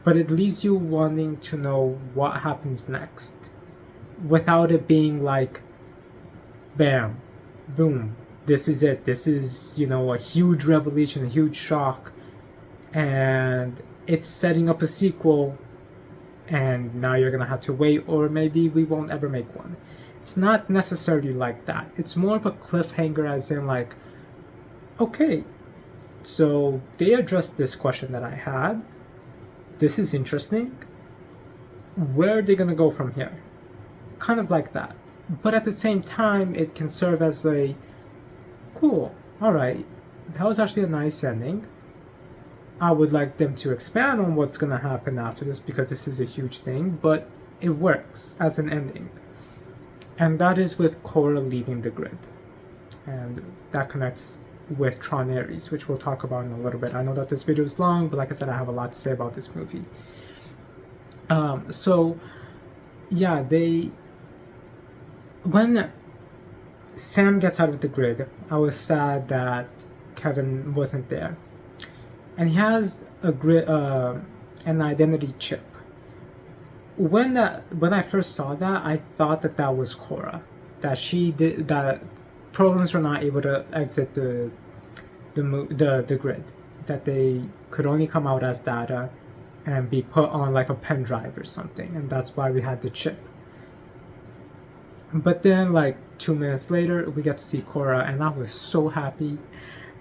but it leaves you wanting to know what happens next without it being like, bam, boom, this is it. This is, a huge revelation, a huge shock, and it's setting up a sequel, and now you're gonna have to wait, or maybe we won't ever make one. It's not necessarily like that. It's more of a cliffhanger, as in, like, okay, so they addressed this question that I had. This is interesting. Where are they gonna go from here? Kind of like that. But at the same time, it can serve as a cool, alright, that was actually a nice ending. I would like them to expand on what's gonna happen after this because this is a huge thing, but it works as an ending. And that is with Korra leaving the grid. And that connects with Tron Ares, which we'll talk about in a little bit. I know that this video is long, but like I said, I have a lot to say about this movie. So yeah, when Sam gets out of the grid, I was sad that Kevin wasn't there. And he has an identity chip. When I first saw that, I thought that was Korra, that programs were not able to exit the grid, that they could only come out as data and be put on like a pen drive or something, and that's why we had the chip. But then, like 2 minutes later, we get to see Korra, and I was so happy.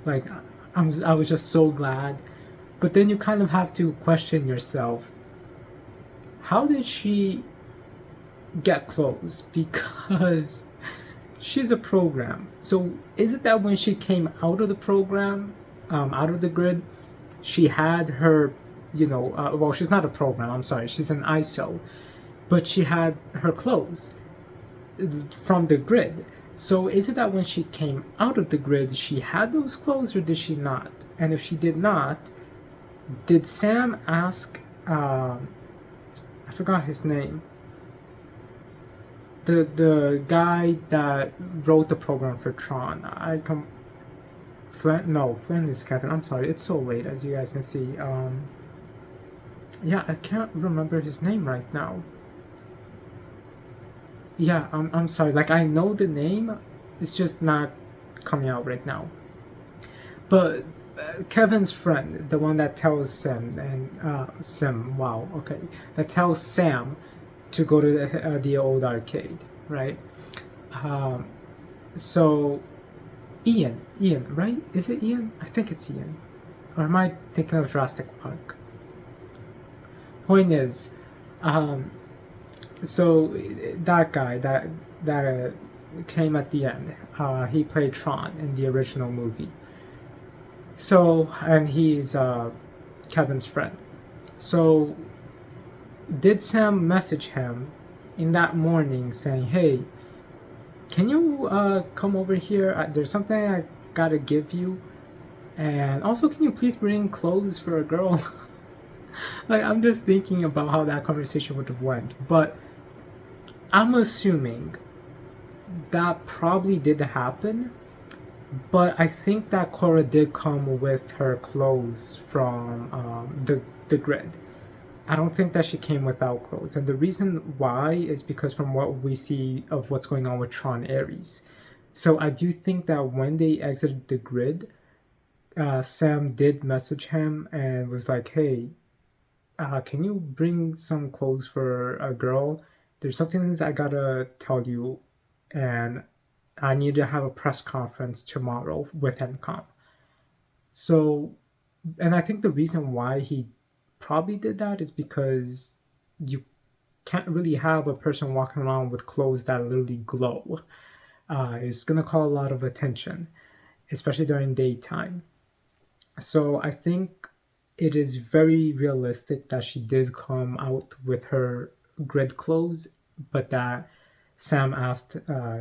Like, I was just so glad. But then you kind of have to question yourself. How did she get clothes? Because she's a program. So is it that when she came out of the program, out of the grid, she had her, well, she's not a program, I'm sorry, she's an ISO, but she had her clothes from the grid. So is it that when she came out of the grid, she had those clothes, or did she not? And if she did not, did Sam ask, I forgot his name, the guy that wrote the program for Tron, Flynn is Kevin, I'm sorry, it's so late, as you guys can see. Yeah, I can't remember his name right now. Yeah, I'm sorry, like, I know the name, it's just not coming out right now. But Kevin's friend, the one that tells Sam, that tells Sam to go to the old arcade, right? So Ian, right? Is it Ian? I think it's Ian. Or am I thinking of Jurassic Park? Point is, so that guy that came at the end, he played Tron in the original movie. So, and he's Kevin's friend. So, did Sam message him in that morning saying, hey, can you come over here? There's something I gotta give you. And also, can you please bring clothes for a girl? Like, I'm just thinking about how that conversation would have went. But I'm assuming that probably did happen. But I think that Korra did come with her clothes from the grid. I don't think that she came without clothes. And the reason why is because from what we see of what's going on with Tron Ares. So I do think that when they exited the grid, Sam did message him and was like, hey, can you bring some clothes for a girl? There's something I gotta tell you, and I need to have a press conference tomorrow with NCOM. So, and I think the reason why he probably did that is because you can't really have a person walking around with clothes that literally glow. It's gonna call a lot of attention, especially during daytime. So I think it is very realistic that she did come out with her grid clothes, but that Sam asked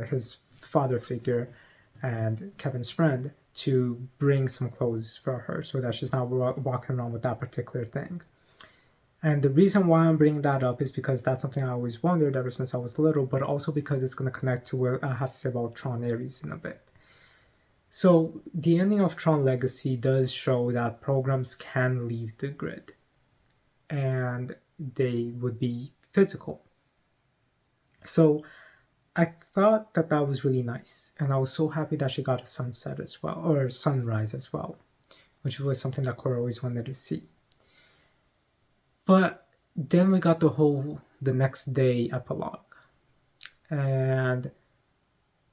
his father figure and Kevin's friend to bring some clothes for her so that she's not walking around with that particular thing. And the reason why I'm bringing that up is because that's something I always wondered ever since I was little, but also because it's going to connect to what I have to say about Tron Ares in a bit. So the ending of Tron Legacy does show that programs can leave the grid. and they would be physical. So I thought that that was really nice, and I was so happy that she got a sunset as well, or sunrise as well, which was something that Cora always wanted to see. But then we got the next day epilogue, and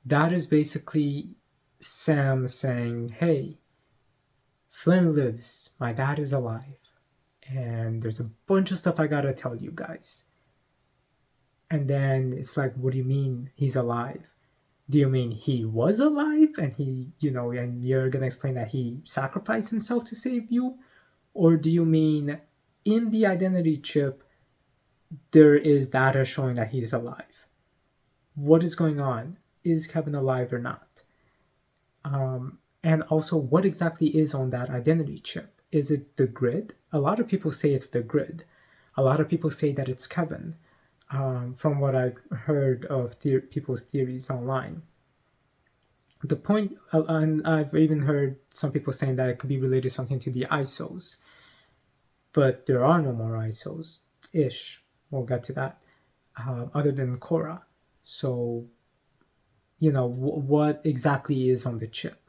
that is basically Sam saying, "Hey, Flynn lives. My dad is alive, and there's a bunch of stuff I gotta tell you guys." And then it's like, what do you mean he's alive? Do you mean he was alive and and you're gonna explain that he sacrificed himself to save you? Or do you mean in the identity chip there is data showing that he's alive? What is going on? Is Kevin alive or not? And also, what exactly is on that identity chip? Is it the grid? A lot of people say it's the grid. A lot of people say that it's Kevin. From what I've heard of people's theories online. The point, and I've even heard some people saying that it could be related something to the ISOs, but there are no more ISOs-ish. We'll get to that, other than Cora. So, what exactly is on the chip?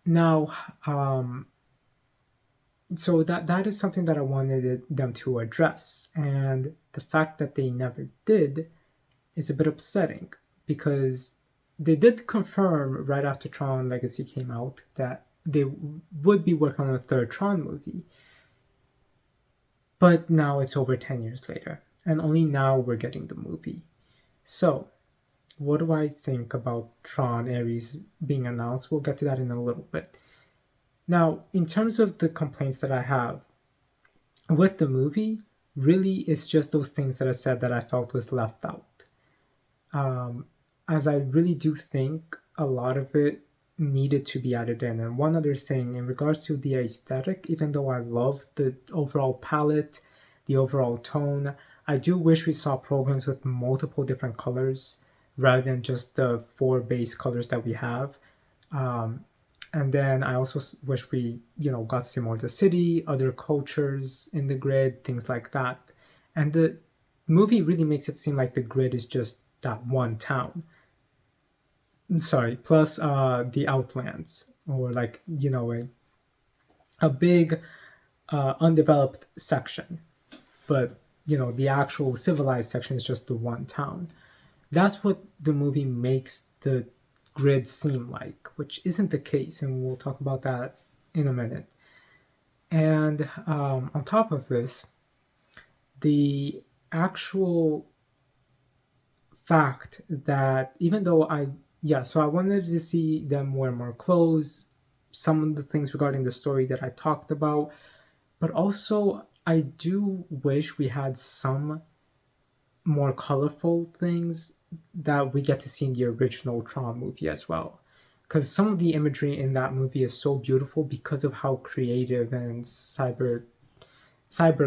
Now, so that is something that I wanted them to address, and the fact that they never did is a bit upsetting, because they did confirm right after Tron Legacy came out that they would be working on a third Tron movie, but now it's over 10 years later, and only now we're getting the movie. So what do I think about Tron Ares being announced? We'll get to that in a little bit. Now, in terms of the complaints that I have with the movie, really it's just those things that I said that I felt was left out. As I really do think a lot of it needed to be added in. And one other thing, in regards to the aesthetic, even though I love the overall palette, the overall tone, I do wish we saw programs with multiple different colors rather than just the 4 base colors that we have. And then I also wish we, got to see more of the city, other cultures in the grid, things like that. And the movie really makes it seem like the grid is just that one town. Sorry, plus the Outlands, or a big undeveloped section. But, the actual civilized section is just the one town. That's what the movie makes the grid seem like, which isn't the case, and we'll talk about that in a minute. And on top of this, the actual fact that even though I wanted to see them wear more clothes, some of the things regarding the story that I talked about, but also I do wish we had some more colorful things that we get to see in the original Tron movie as well. Because some of the imagery in that movie is so beautiful because of how creative and cyber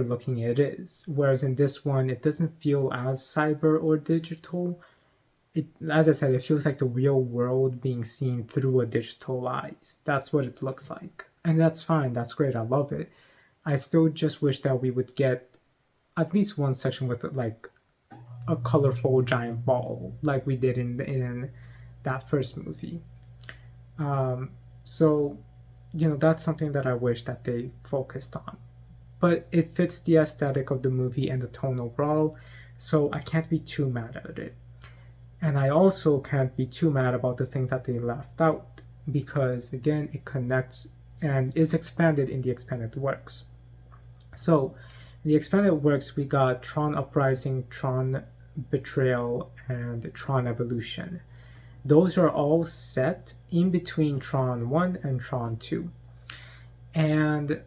looking it is. Whereas in this one, it doesn't feel as cyber or digital. As I said, it feels like the real world being seen through a digital eyes. That's what it looks like. And that's fine. That's great. I love it. I still just wish that we would get at least one section with a colorful giant ball like we did in that first movie. So, that's something that I wish that they focused on. But it fits the aesthetic of the movie and the tone overall, so I can't be too mad at it. And I also can't be too mad about the things that they left out, because again, it connects and is expanded in the expanded works. So, in the expanded works, we got Tron Uprising, Tron Betrayal, and Tron Evolution. Those are all set in between Tron 1 and Tron 2. And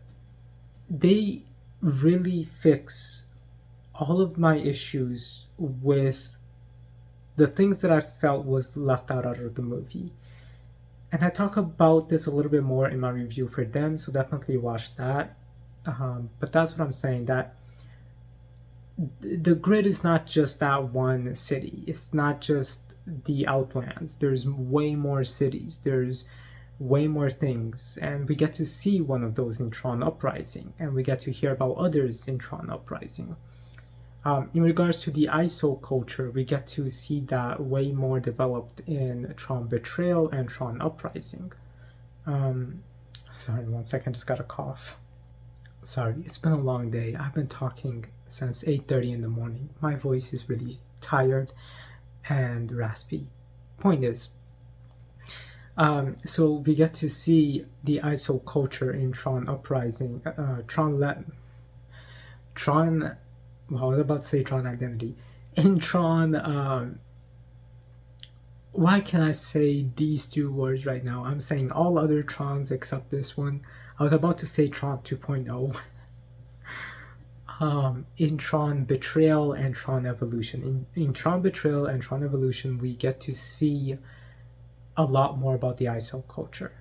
they really fix all of my issues with the things that I felt was left out of the movie. And I talk about this a little bit more in my review for them, so definitely watch that. But that's what I'm saying, that the grid is not just that one city. It's not just the Outlands. There's way more cities. There's way more things, and we get to see one of those in Tron Uprising, and we get to hear about others in Tron Uprising. In regards to the ISO culture, we get to see that way more developed in Tron Betrayal and Tron Uprising. Sorry, 1 second, just got a cough. Sorry, it's been a long day. I've been talking since 8:30 in the morning. My voice is really tired and raspy. Point is, so we get to see the ISO culture in Tron Uprising, well, I was about to say Tron Identity. In Tron, why can I say these two words right now? I'm saying all other Trons except this one. I was about to say Tron 2.0. In Tron Betrayal and Tron Evolution. In Tron Betrayal and Tron Evolution, we get to see a lot more about the ISO culture.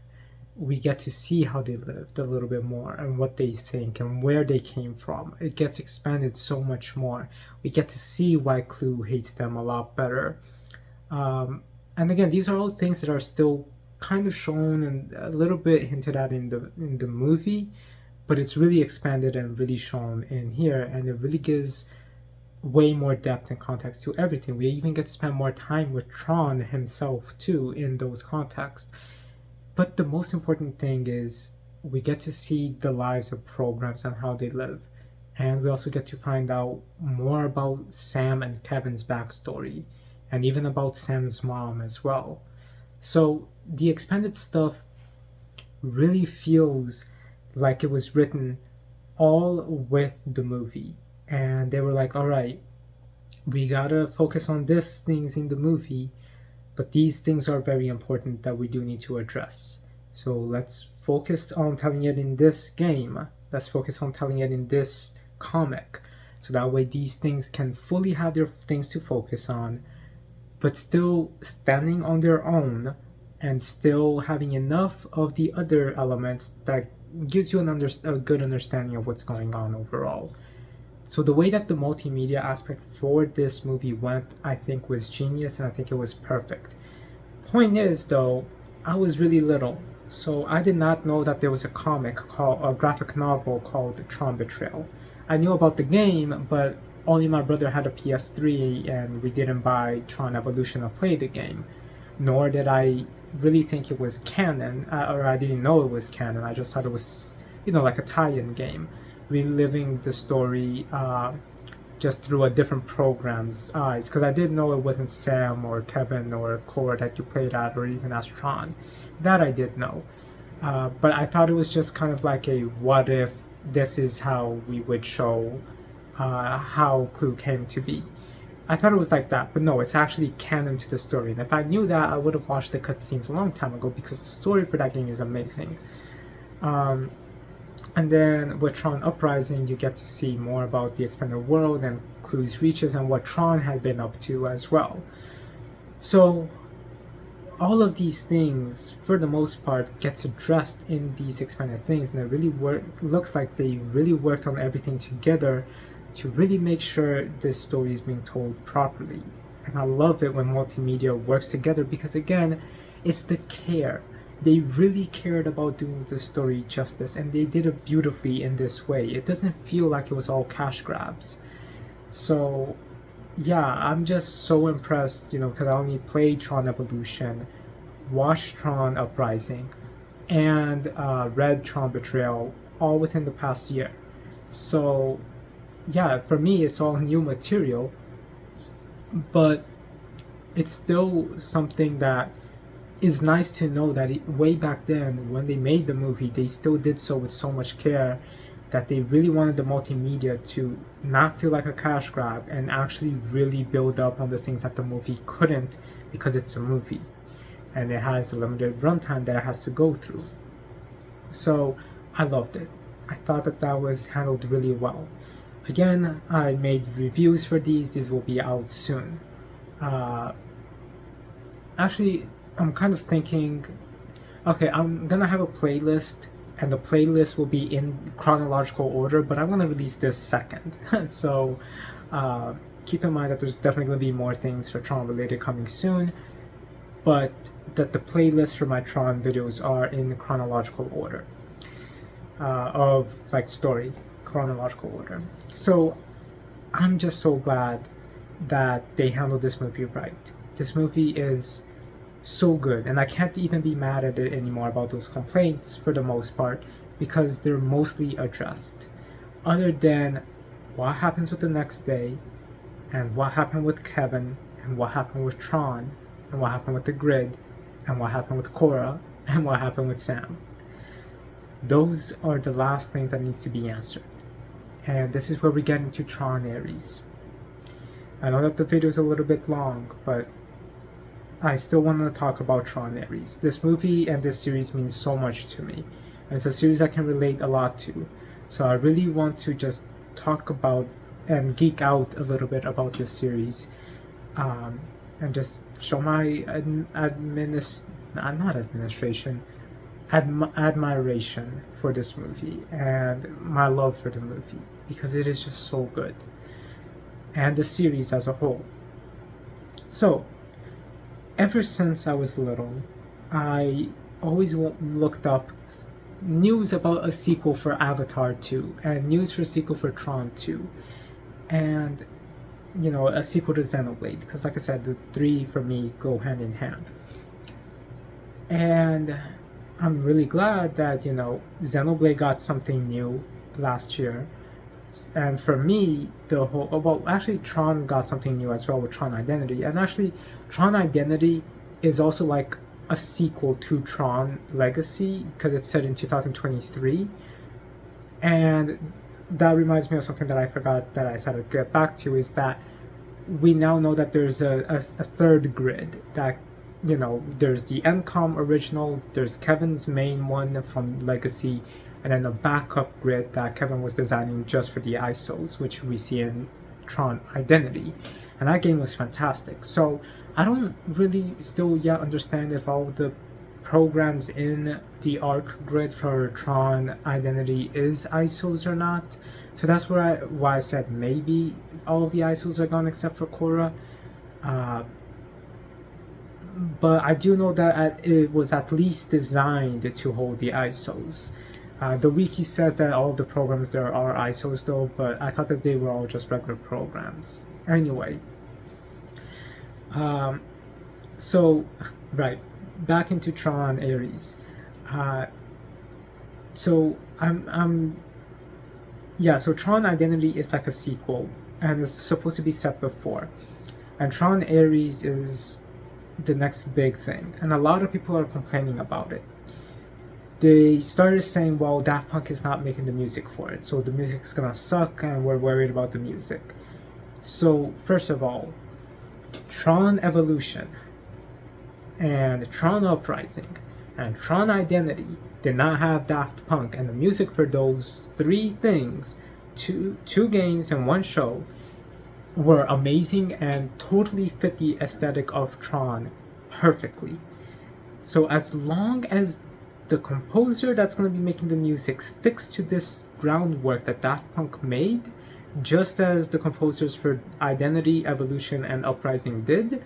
We get to see how they lived a little bit more and what they think and where they came from. It gets expanded so much more. We get to see why Clue hates them a lot better. And again, these are all things that are still kind of shown and a little bit hinted at in the movie, but it's really expanded and really shown in here, and it really gives way more depth and context to everything. We even get to spend more time with Tron himself too in those contexts. But the most important thing is we get to see the lives of programs and how they live. And we also get to find out more about Sam and Kevin's backstory, and even about Sam's mom as well. So the expanded stuff really feels like it was written all with the movie. And they were like, all right, we gotta focus on these things in the movie, but these things are very important that we do need to address. So let's focus on telling it in this game. Let's focus on telling it in this comic. So that way these things can fully have their things to focus on, but still standing on their own and still having enough of the other elements that gives you a good understanding of what's going on overall. So the way that the multimedia aspect for this movie went, I think was genius, and I think it was perfect. Point is though, I was really little, so I did not know that there was a graphic novel called Tron Betrayal. I knew about the game, but only my brother had a PS3 and we didn't buy Tron Evolution or play the game. Nor did I really think it was canon, or I didn't know it was canon. I just thought it was, like a tie-in game, reliving the story just through a different program's eyes, because I didn't know it wasn't Sam or Kevin or Core that you played at, or even as Tron. That I did know. But I thought it was just kind of like a what if this is how we would show how Clue came to be. I thought it was like that, but no, it's actually canon to the story. And if I knew that, I would have watched the cutscenes a long time ago, because the story for that game is amazing. And then with Tron Uprising, you get to see more about the expanded world and Clue's reaches and what Tron had been up to as well. So all of these things, for the most part, gets addressed in these expanded things, and it really looks like they really worked on everything together to really make sure this story is being told properly. And I love it when multimedia works together, because again, it's the care. They really cared about doing the story justice, and they did it beautifully in this way. It doesn't feel like it was all cash grabs. So yeah, I'm just so impressed, because I only played Tron Evolution, watched Tron Uprising, and read Tron Betrayal all within the past year. So yeah, for me, it's all new material, but it's still something that is nice to know that way back then, when they made the movie, they still did so with so much care, that they really wanted the multimedia to not feel like a cash grab and actually really build up on the things that the movie couldn't, because it's a movie and it has a limited runtime that it has to go through. So I loved it. I thought that was handled really well. Again, I made reviews for these. These will be out soon. Actually, I'm kind of thinking, okay, I'm gonna have a playlist, and the playlist will be in chronological order, but I'm gonna release this second. So keep in mind that there's definitely gonna be more things for Tron related coming soon. but that the playlists for my Tron videos are in chronological order of like story chronological order. So I'm just so glad that they handled this movie right. This movie is so good, and I can't even be mad at it anymore about those complaints for the most part, because they're mostly addressed. Other than what happens with the next day, and what happened with Kevin, and what happened with Tron, and what happened with the grid, and what happened with Korra, and what happened with Sam. Those are the last things that needs to be answered. And this is where we get into Tron Ares. I know that the video is a little bit long, but I still want to talk about Tron Ares. This movie and this series means so much to me. And it's a series I can relate a lot to. So I really want to just talk about and geek out a little bit about this series. And just show my admiration for this movie and my love for the movie, because it is just so good. And the series as a whole. So, ever since I was little, I always looked up news about a sequel for Avatar 2 and news for a sequel for Tron 2. And, you know, a sequel to Xenoblade, because like I said, the three for me go hand in hand. And I'm really glad that, you know, Xenoblade got something new last year. And for me, actually Tron got something new as well with Tron Identity. And actually, Tron Identity is also like a sequel to Tron Legacy, because it's set in 2023. And that reminds me of something that I forgot that I said I'd get back to, is that we now know that there's a third grid that, you know, there's the NCOM original, there's Kevin's main one from Legacy, and then a backup grid that Kevin was designing just for the ISOs, which we see in Tron Identity. And that game was fantastic. So I don't really still yet understand if all the programs in the ARC grid for Tron Identity is ISOs or not. So that's why I said maybe all of the ISOs are gone except for Korra. But I do know that it was at least designed to hold the ISOs. The wiki says that all of the programs there are ISOs though, but I thought that they were all just regular programs. Anyway, so right, back into Tron Ares. So so Tron Identity is like a sequel, and it's supposed to be set before, and Tron Ares is the next big thing, and a lot of people are complaining about it. They started saying, well, Daft Punk is not making the music for it, so the music is gonna suck and we're worried about the music. So first of all, Tron Evolution and Tron Uprising and Tron Identity did not have Daft Punk, and the music for those three things, two games and one show, were amazing and totally fit the aesthetic of Tron perfectly. So as long as the composer that's going to be making the music sticks to this groundwork that Daft Punk made, just as the composers for Identity, Evolution, and Uprising did,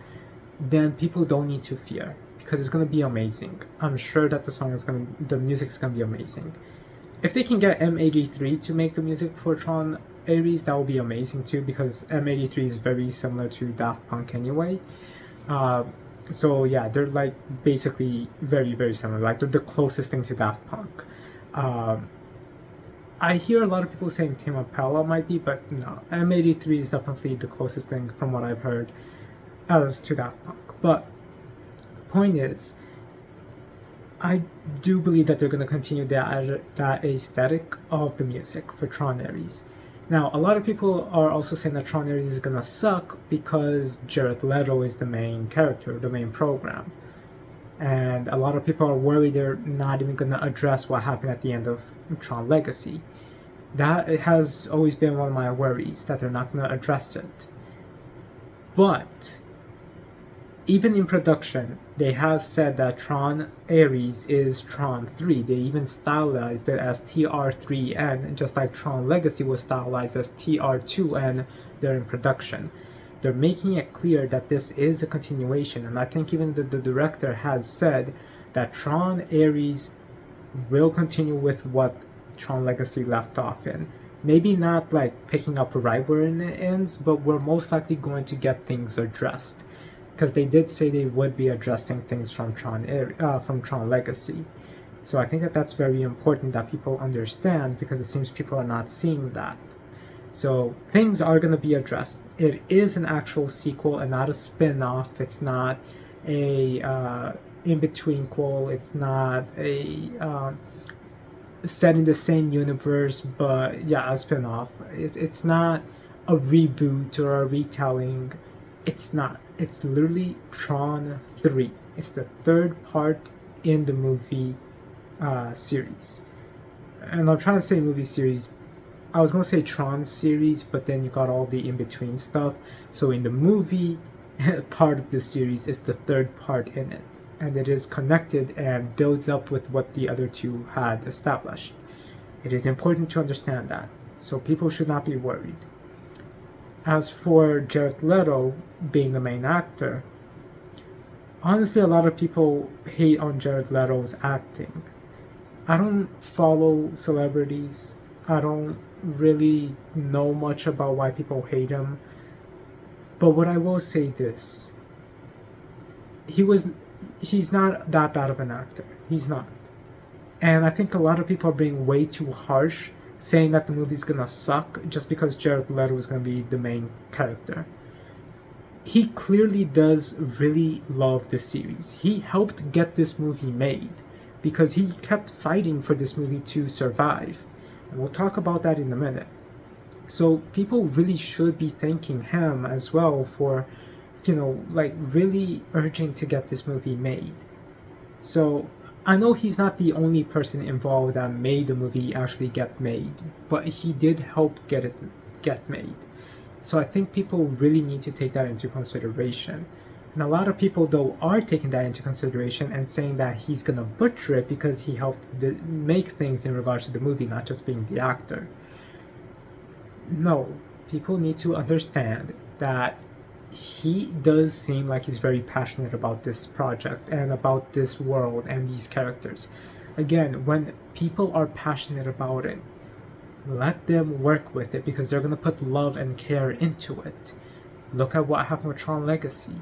then people don't need to fear, because it's going to be amazing. I'm sure that the music is going to be amazing. If they can get M83 to make the music for Tron Ares, that will be amazing too, because M83 is very similar to Daft Punk anyway. So yeah, they're like basically very, very similar. Like they're the closest thing to Daft Punk. I hear a lot of people saying Tame Impala might be, but no, M83 is definitely the closest thing from what I've heard as to Daft Punk. But the point is, I do believe that they're going to continue that aesthetic of the music for Tron Ares. Now, a lot of people are also saying that Tron Ares is going to suck because Jared Leto is the main character, the main program. And a lot of people are worried they're not even going to address what happened at the end of Tron Legacy. That has always been one of my worries, that they're not going to address it. But even in production, they have said that Tron Ares is Tron 3. They even stylized it as TR3N, just like Tron Legacy was stylized as TR2N during production. They're making it clear that this is a continuation, and I think even the director has said that Tron Ares will continue with what Tron Legacy left off in. Maybe not like picking up right where it ends, but we're most likely going to get things addressed, because they did say they would be addressing things from Tron Legacy. So I think that that's very important that people understand, because it seems people are not seeing that. So things are going to be addressed. It is an actual sequel and not a spin-off. It's not a in-between quel. It's not a set in the same universe, but yeah, a spin-off. It's not a reboot or a retelling. It's not. It's literally Tron 3. It's the third part in the movie series. And I'm trying to say movie series. I was going to say Tron series, but then you got all the in-between stuff. So in the movie part of the series is the third part in it. And it is connected and builds up with what the other two had established. It is important to understand that. So people should not be worried. As for Jared Leto being the main actor, honestly, a lot of people hate on Jared Leto's acting. I don't follow celebrities. I don't really know much about why people hate him. But what I will say this, he's not that bad of an actor. He's not. And I think a lot of people are being way too harsh, saying that the movie's gonna suck just because Jared Leto is gonna be the main character. He clearly does really love this series. He helped get this movie made because he kept fighting for this movie to survive. And we'll talk about that in a minute. So people really should be thanking him as well for, like really urging to get this movie made. So I know he's not the only person involved that made the movie actually get made, but he did help get made. So I think people really need to take that into consideration. And a lot of people, though, are taking that into consideration and saying that he's gonna butcher it because he helped make things in regards to the movie, not just being the actor. No, people need to understand that he does seem like he's very passionate about this project and about this world and these characters. Again, when people are passionate about it, let them work with it because they're going to put love and care into it. Look at what happened with Tron Legacy.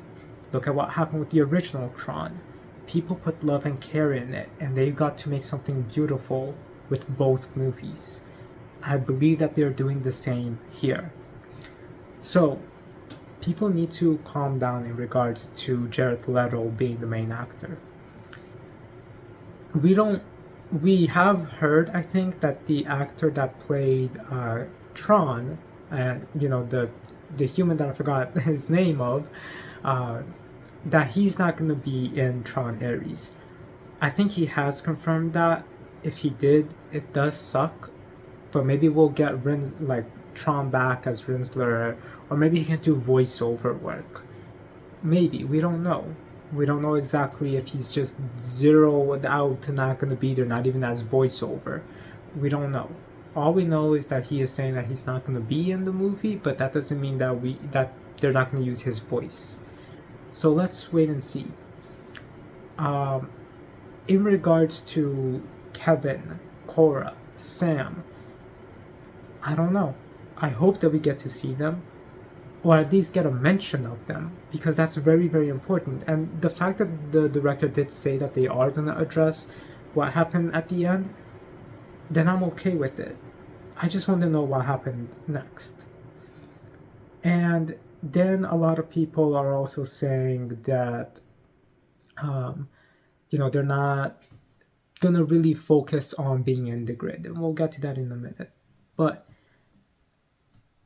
Look at what happened with the original Tron. People put love and care in it, and they got to make something beautiful with both movies. I believe that they're doing the same here. So, people need to calm down in regards to Jared Leto being the main actor. We have heard, I think, that the actor that played Tron, the human that I forgot his name of, that he's not going to be in Tron Ares. I think he has confirmed that. If he did, it does suck. But maybe we'll get Tron back as Rinsler, or maybe he can do voiceover work. Maybe, we don't know. We don't know exactly if he's just zeroed out to not going to be there, not even as voiceover. We don't know. All we know is that he is saying that he's not going to be in the movie, but that doesn't mean that they're not going to use his voice. So let's wait and see. In regards to Kevin, Cora, Sam, I don't know. I hope that we get to see them, or at least get a mention of them, because that's very, very important. And the fact that the director did say that they are going to address what happened at the end, then I'm okay with it. I just want to know what happened next. And then a lot of people are also saying that, they're not going to really focus on being in the grid. And we'll get to that in a minute. But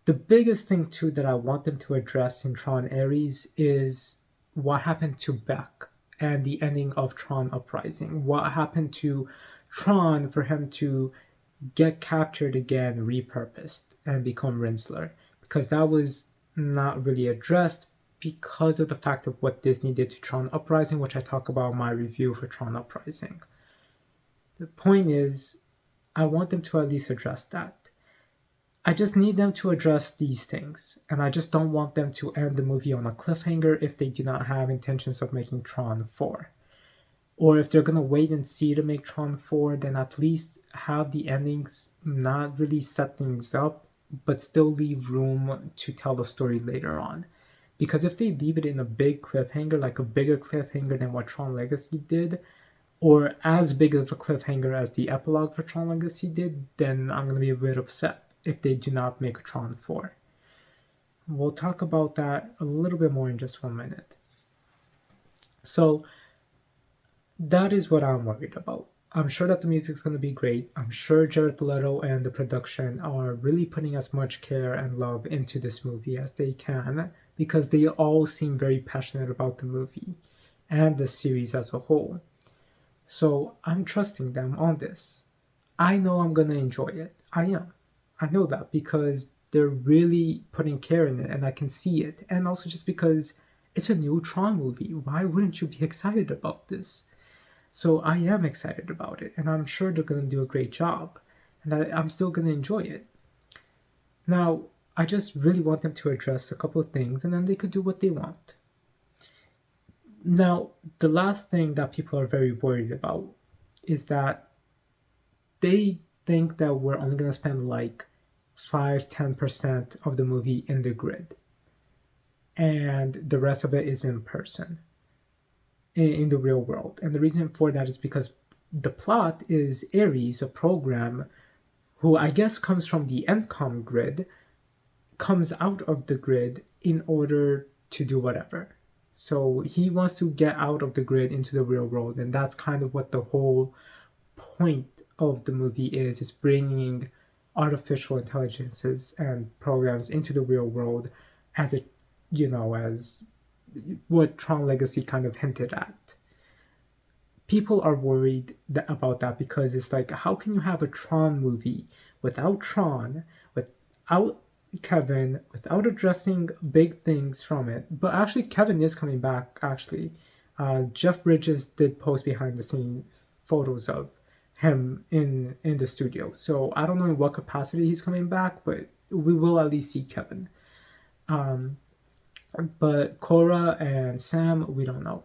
the biggest thing, too, that I want them to address in Tron Ares is what happened to Beck and the ending of Tron Uprising. What happened to Tron for him to get captured again, repurposed, and become Rinsler. Because that was not really addressed because of the fact of what Disney did to Tron Uprising, which I talk about in my review for Tron Uprising. The point is, I want them to at least address that. I just need them to address these things, and I just don't want them to end the movie on a cliffhanger if they do not have intentions of making Tron 4. Or if they're gonna wait and see to make Tron 4, then at least have the endings not really set things up, but still leave room to tell the story later on. Because if they leave it in a big cliffhanger, like a bigger cliffhanger than what Tron Legacy did, or as big of a cliffhanger as the epilogue for Tron Legacy did, then I'm gonna be a bit upset if they do not make Tron 4. We'll talk about that a little bit more in just 1 minute. So that is what I'm worried about. I'm sure that the music's going to be great. I'm sure Jared Leto and the production are really putting as much care and love into this movie as they can, because they all seem very passionate about the movie and the series as a whole. So I'm trusting them on this. I know I'm going to enjoy it. I am. I know that because they're really putting care in it and I can see it. And also just because it's a new Tron movie. Why wouldn't you be excited about this? So I am excited about it, and I'm sure they're going to do a great job, and I'm still going to enjoy it. Now, I just really want them to address a couple of things, and then they could do what they want. Now, the last thing that people are very worried about is that they think that we're only going to spend like 5-10% of the movie in the grid, and the rest of it is in person, in the real world. And the reason for that is because the plot is Ares, a program who I guess comes from the Encom grid, comes out of the grid in order to do whatever. So he wants to get out of the grid into the real world, and that's kind of what the whole point of the movie is bringing artificial intelligences and programs into the real world as it, as what Tron Legacy kind of hinted at. People are worried about that because it's like, how can you have a Tron movie without Tron, without Kevin, without addressing big things from it? But actually, Kevin is coming back, actually. Jeff Bridges did post behind the scene photos of him in the studio. So I don't know in what capacity he's coming back, but we will at least see Kevin. But Cora and Sam, we don't know.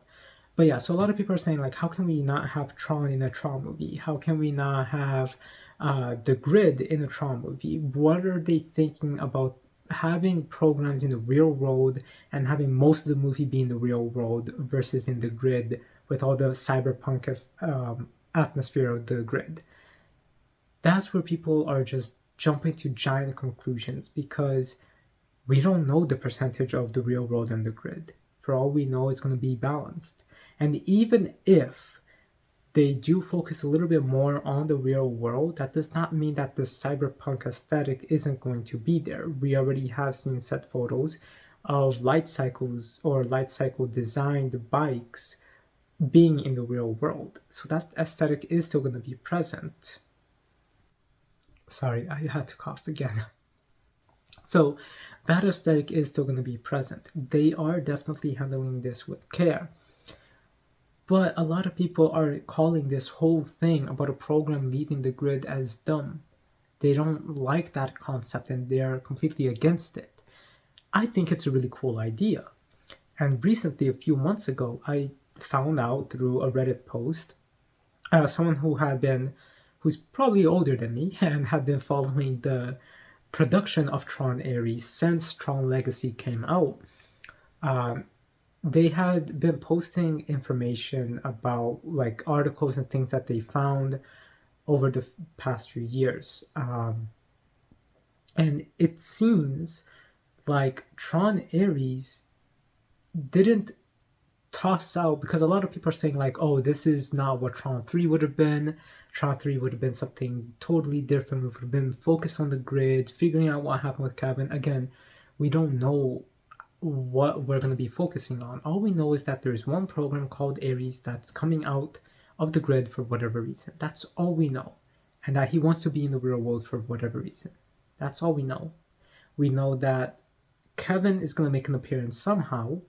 But yeah, so a lot of people are saying, like, how can we not have Tron in a Tron movie? How can we not have the grid in a Tron movie? What are they thinking about having programs in the real world and having most of the movie be in the real world versus in the grid with all the cyberpunk atmosphere of the grid? That's where people are just jumping to giant conclusions because we don't know the percentage of the real world and the grid. For all we know, it's going to be balanced. And even if they do focus a little bit more on the real world, that does not mean that the cyberpunk aesthetic isn't going to be there. We already have seen set photos of light cycles or light cycle designed bikes being in the real world. So that aesthetic is still going to be present. Sorry, I had to cough again. So that aesthetic is still going to be present. They are definitely handling this with care. But a lot of people are calling this whole thing about a program leaving the grid as dumb. They don't like that concept and they're completely against it. I think it's a really cool idea. And recently, a few months ago, I found out through a Reddit post, someone who's probably older than me and had been following the production of Tron Ares since Tron Legacy came out. They had been posting information about like articles and things that they found over the past few years. And it seems like Tron Ares didn't toss out, because a lot of people are saying like, oh, this is not what Tron 3 would have been. Tron 3 would have been something totally different. We would have been focused on the grid, figuring out what happened with Kevin. Again, we don't know what we're going to be focusing on. All we know is that there's one program called Ares that's coming out of the grid for whatever reason. That's all we know. And that he wants to be in the real world for whatever reason. That's all we know. We know that Kevin is going to make an appearance somehow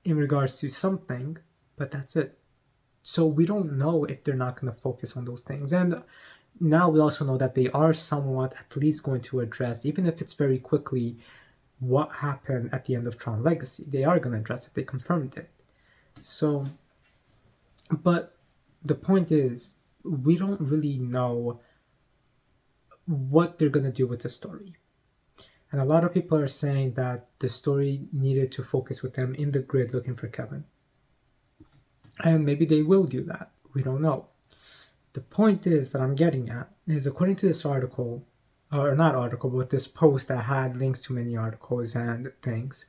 in regards to something, but that's it. So we don't know if they're not going to focus on those things. And now we also know that they are somewhat at least going to address, even if it's very quickly, what happened at the end of Tron Legacy. They are going to address it. They confirmed it. So, but the point is, we don't really know what they're going to do with the story. And a lot of people are saying that the story needed to focus with them in the grid looking for Kevin. And maybe they will do that. We don't know. The point is that I'm getting at is, according to this article, or not article, but this post that had links to many articles and things,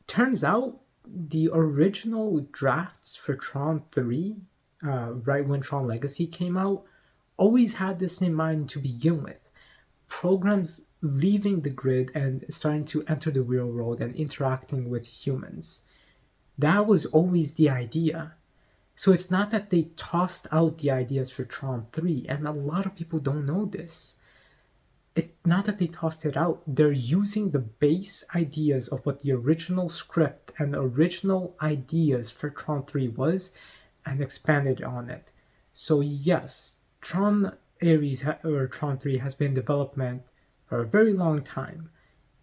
turns out the original drafts for Tron 3, right when Tron Legacy came out, always had this in mind to begin with. Programs leaving the grid and starting to enter the real world and interacting with humans. That was always the idea. So it's not that they tossed out the ideas for Tron 3, and a lot of people don't know this. It's not that they tossed it out. They're using the base ideas of what the original script and original ideas for Tron 3 was and expanded on it. So yes, Tron Ares or Tron 3 has been in development for a very long time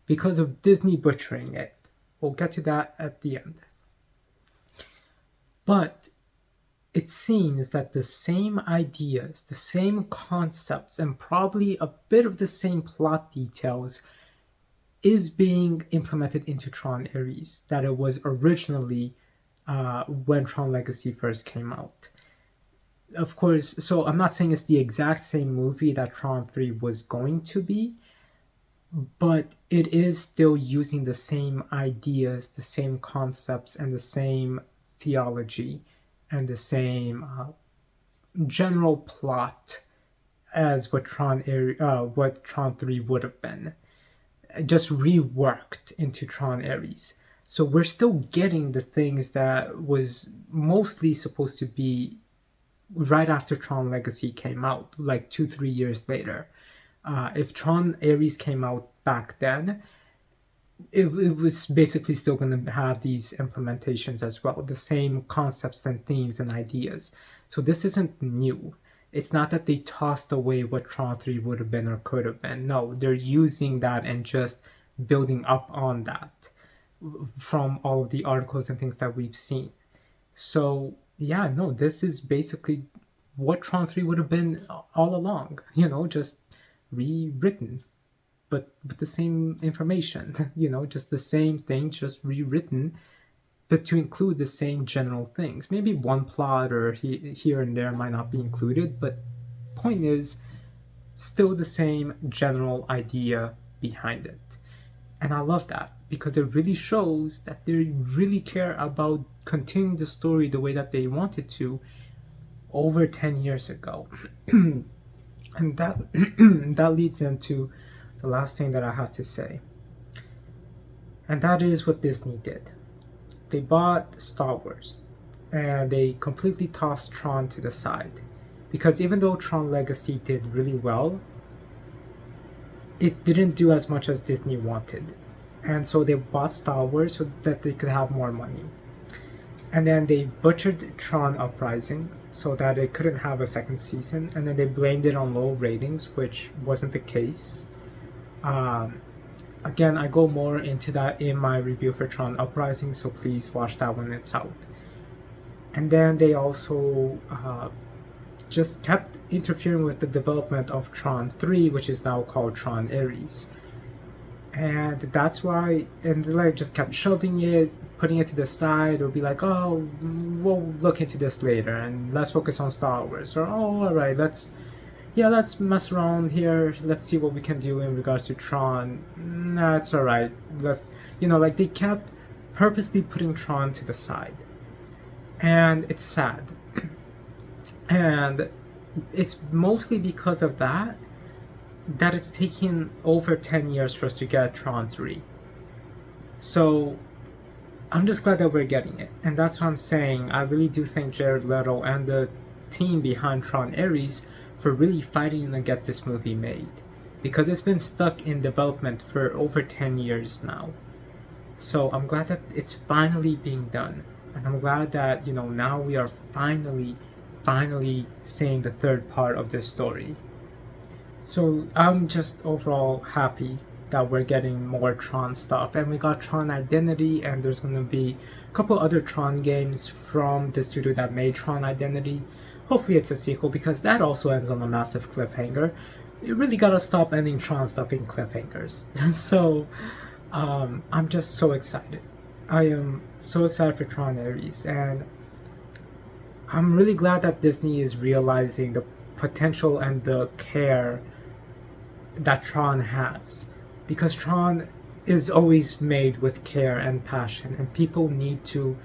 because of Disney butchering it. We'll get to that at the end. But it seems that the same ideas, the same concepts, and probably a bit of the same plot details is being implemented into Tron Ares that it was originally when Tron Legacy first came out. Of course, so I'm not saying it's the exact same movie that Tron 3 was going to be, but it is still using the same ideas, the same concepts, and the same theology and the same general plot as what Tron 3 would have been, just reworked into Tron Ares. So we're still getting the things that was mostly supposed to be right after Tron Legacy came out, like 2-3 years later. If Tron Ares came out back then, it was basically still going to have these implementations as well, the same concepts and themes and ideas. So this isn't new. It's not that they tossed away what Tron 3 would have been or could have been. No, they're using that and just building up on that from all of the articles and things that we've seen. So yeah, no, this is basically what Tron 3 would have been all along, just rewritten, but with the same information, just the same thing, just rewritten, but to include the same general things. Maybe one plot or here and there might not be included, but point is, still the same general idea behind it. And I love that, because it really shows that they really care about continuing the story the way that they wanted to over 10 years ago. And that that leads into the last thing that I have to say. And that is what Disney did. They bought Star Wars and they completely tossed Tron to the side. Because even though Tron Legacy did really well, it didn't do as much as Disney wanted. And so they bought Star Wars so that they could have more money. And then they butchered Tron Uprising so that it couldn't have a second season. And then they blamed it on low ratings, which wasn't the case. Again, I go more into that in my review for Tron Uprising, so please watch that when it's out. And then they also just kept interfering with the development of Tron 3, which is now called Tron Ares. And that's why, and they just kept shoving it, putting it to the side, or be like, oh, we'll look into this later, and let's focus on Star Wars, or oh, alright, let's mess around here, let's see what we can do in regards to Tron. Nah, it's alright, let's, they kept purposely putting Tron to the side. And it's sad. And it's mostly because of that it's taken over 10 years for us to get Tron 3. So I'm just glad that we're getting it. And that's what I'm saying. I really do thank Jared Leto and the team behind Tron Ares for really fighting to get this movie made. Because it's been stuck in development for over 10 years now. So I'm glad that it's finally being done. And I'm glad that, now we are finally finally seeing the third part of this story. So I'm just overall happy that we're getting more Tron stuff, and we got Tron Identity, and there's going to be a couple other Tron games from the studio that made Tron Identity. Hopefully it's a sequel, because that also ends on a massive cliffhanger. You really gotta stop ending Tron stuff in cliffhangers. So I'm just so excited. I am so excited for Tron Series, and I'm really glad that Disney is realizing the potential and the care that Tron has, because Tron is always made with care and passion, and people need to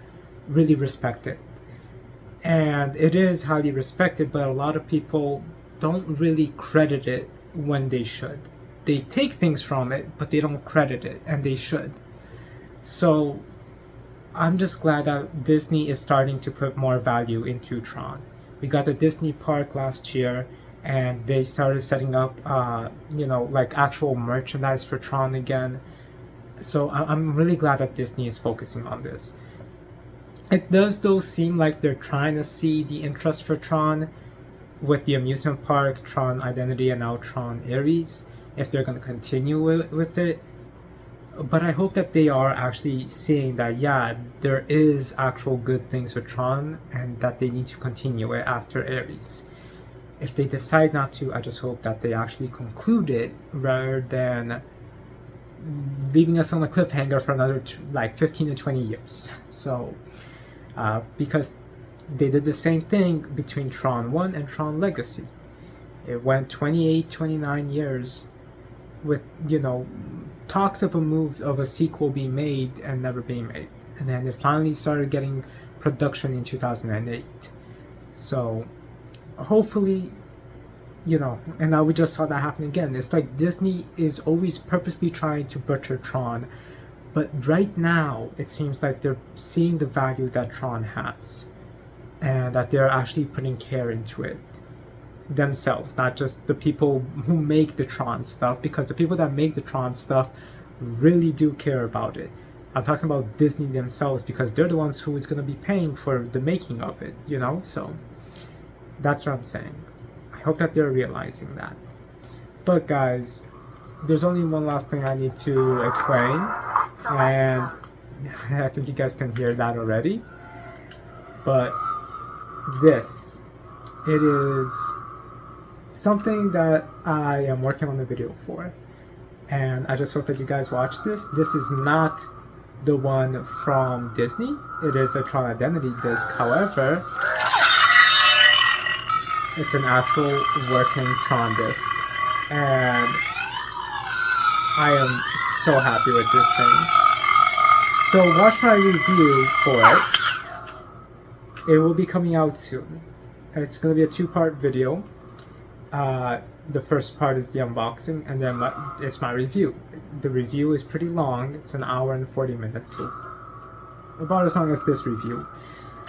really respect it. And it is highly respected, but a lot of people don't really credit it when they should. They take things from it, but they don't credit it, and they should. So I'm just glad that Disney is starting to put more value into Tron. We got the Disney Park last year, and they started setting up, like actual merchandise for Tron again. So I'm really glad that Disney is focusing on this. It does though seem like they're trying to see the interest for Tron with the amusement park, Tron Identity, and now Tron Series, if they're going to continue with it. But I hope that they are actually seeing that, yeah, there is actual good things with Tron, and that they need to continue it after Series. If they decide not to, I just hope that they actually conclude it rather than leaving us on a cliffhanger for another 15 to 20 years. So because they did the same thing between Tron 1 and Tron Legacy. It went 28, 29 years with, talks of a sequel being made and never being made. And then it finally started getting production in 2008. So hopefully, and now we just saw that happen again. It's like Disney is always purposely trying to butcher Tron, but right now it seems like they're seeing the value that Tron has, and that they're actually putting care into it themselves, not just the people who make the Tron stuff, because the people that make the Tron stuff really do care about it. I'm talking about Disney themselves, because they're the ones who is going to be paying for the making of it, so that's what I'm saying. I hope that they're realizing that. But guys, there's only one last thing I need to explain, and I think you guys can hear that already. But this, it is something that I am working on the video for, and I just hope that you guys watch this. This is not the one from Disney. It is a Tron Identity disc. However, it's an actual working Tron disc, and I am so happy with this thing. So watch my review for it. It will be coming out soon. It's going to be a two-part video. The first part is the unboxing, and then it's my review. The review is pretty long. It's an hour and 40 minutes, so about as long as this review.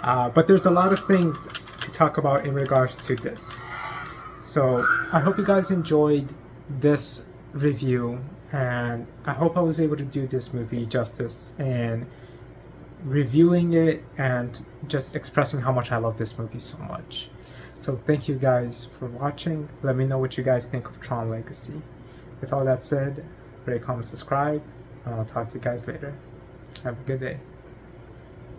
But there's a lot of things to talk about in regards to this. So I hope you guys enjoyed this review, and I hope I was able to do this movie justice in reviewing it and just expressing how much I love this movie so much. So thank you guys for watching. Let me know what you guys think of Tron Legacy. With all that said, rate, comment, subscribe, and I'll talk to you guys later. Have a good day.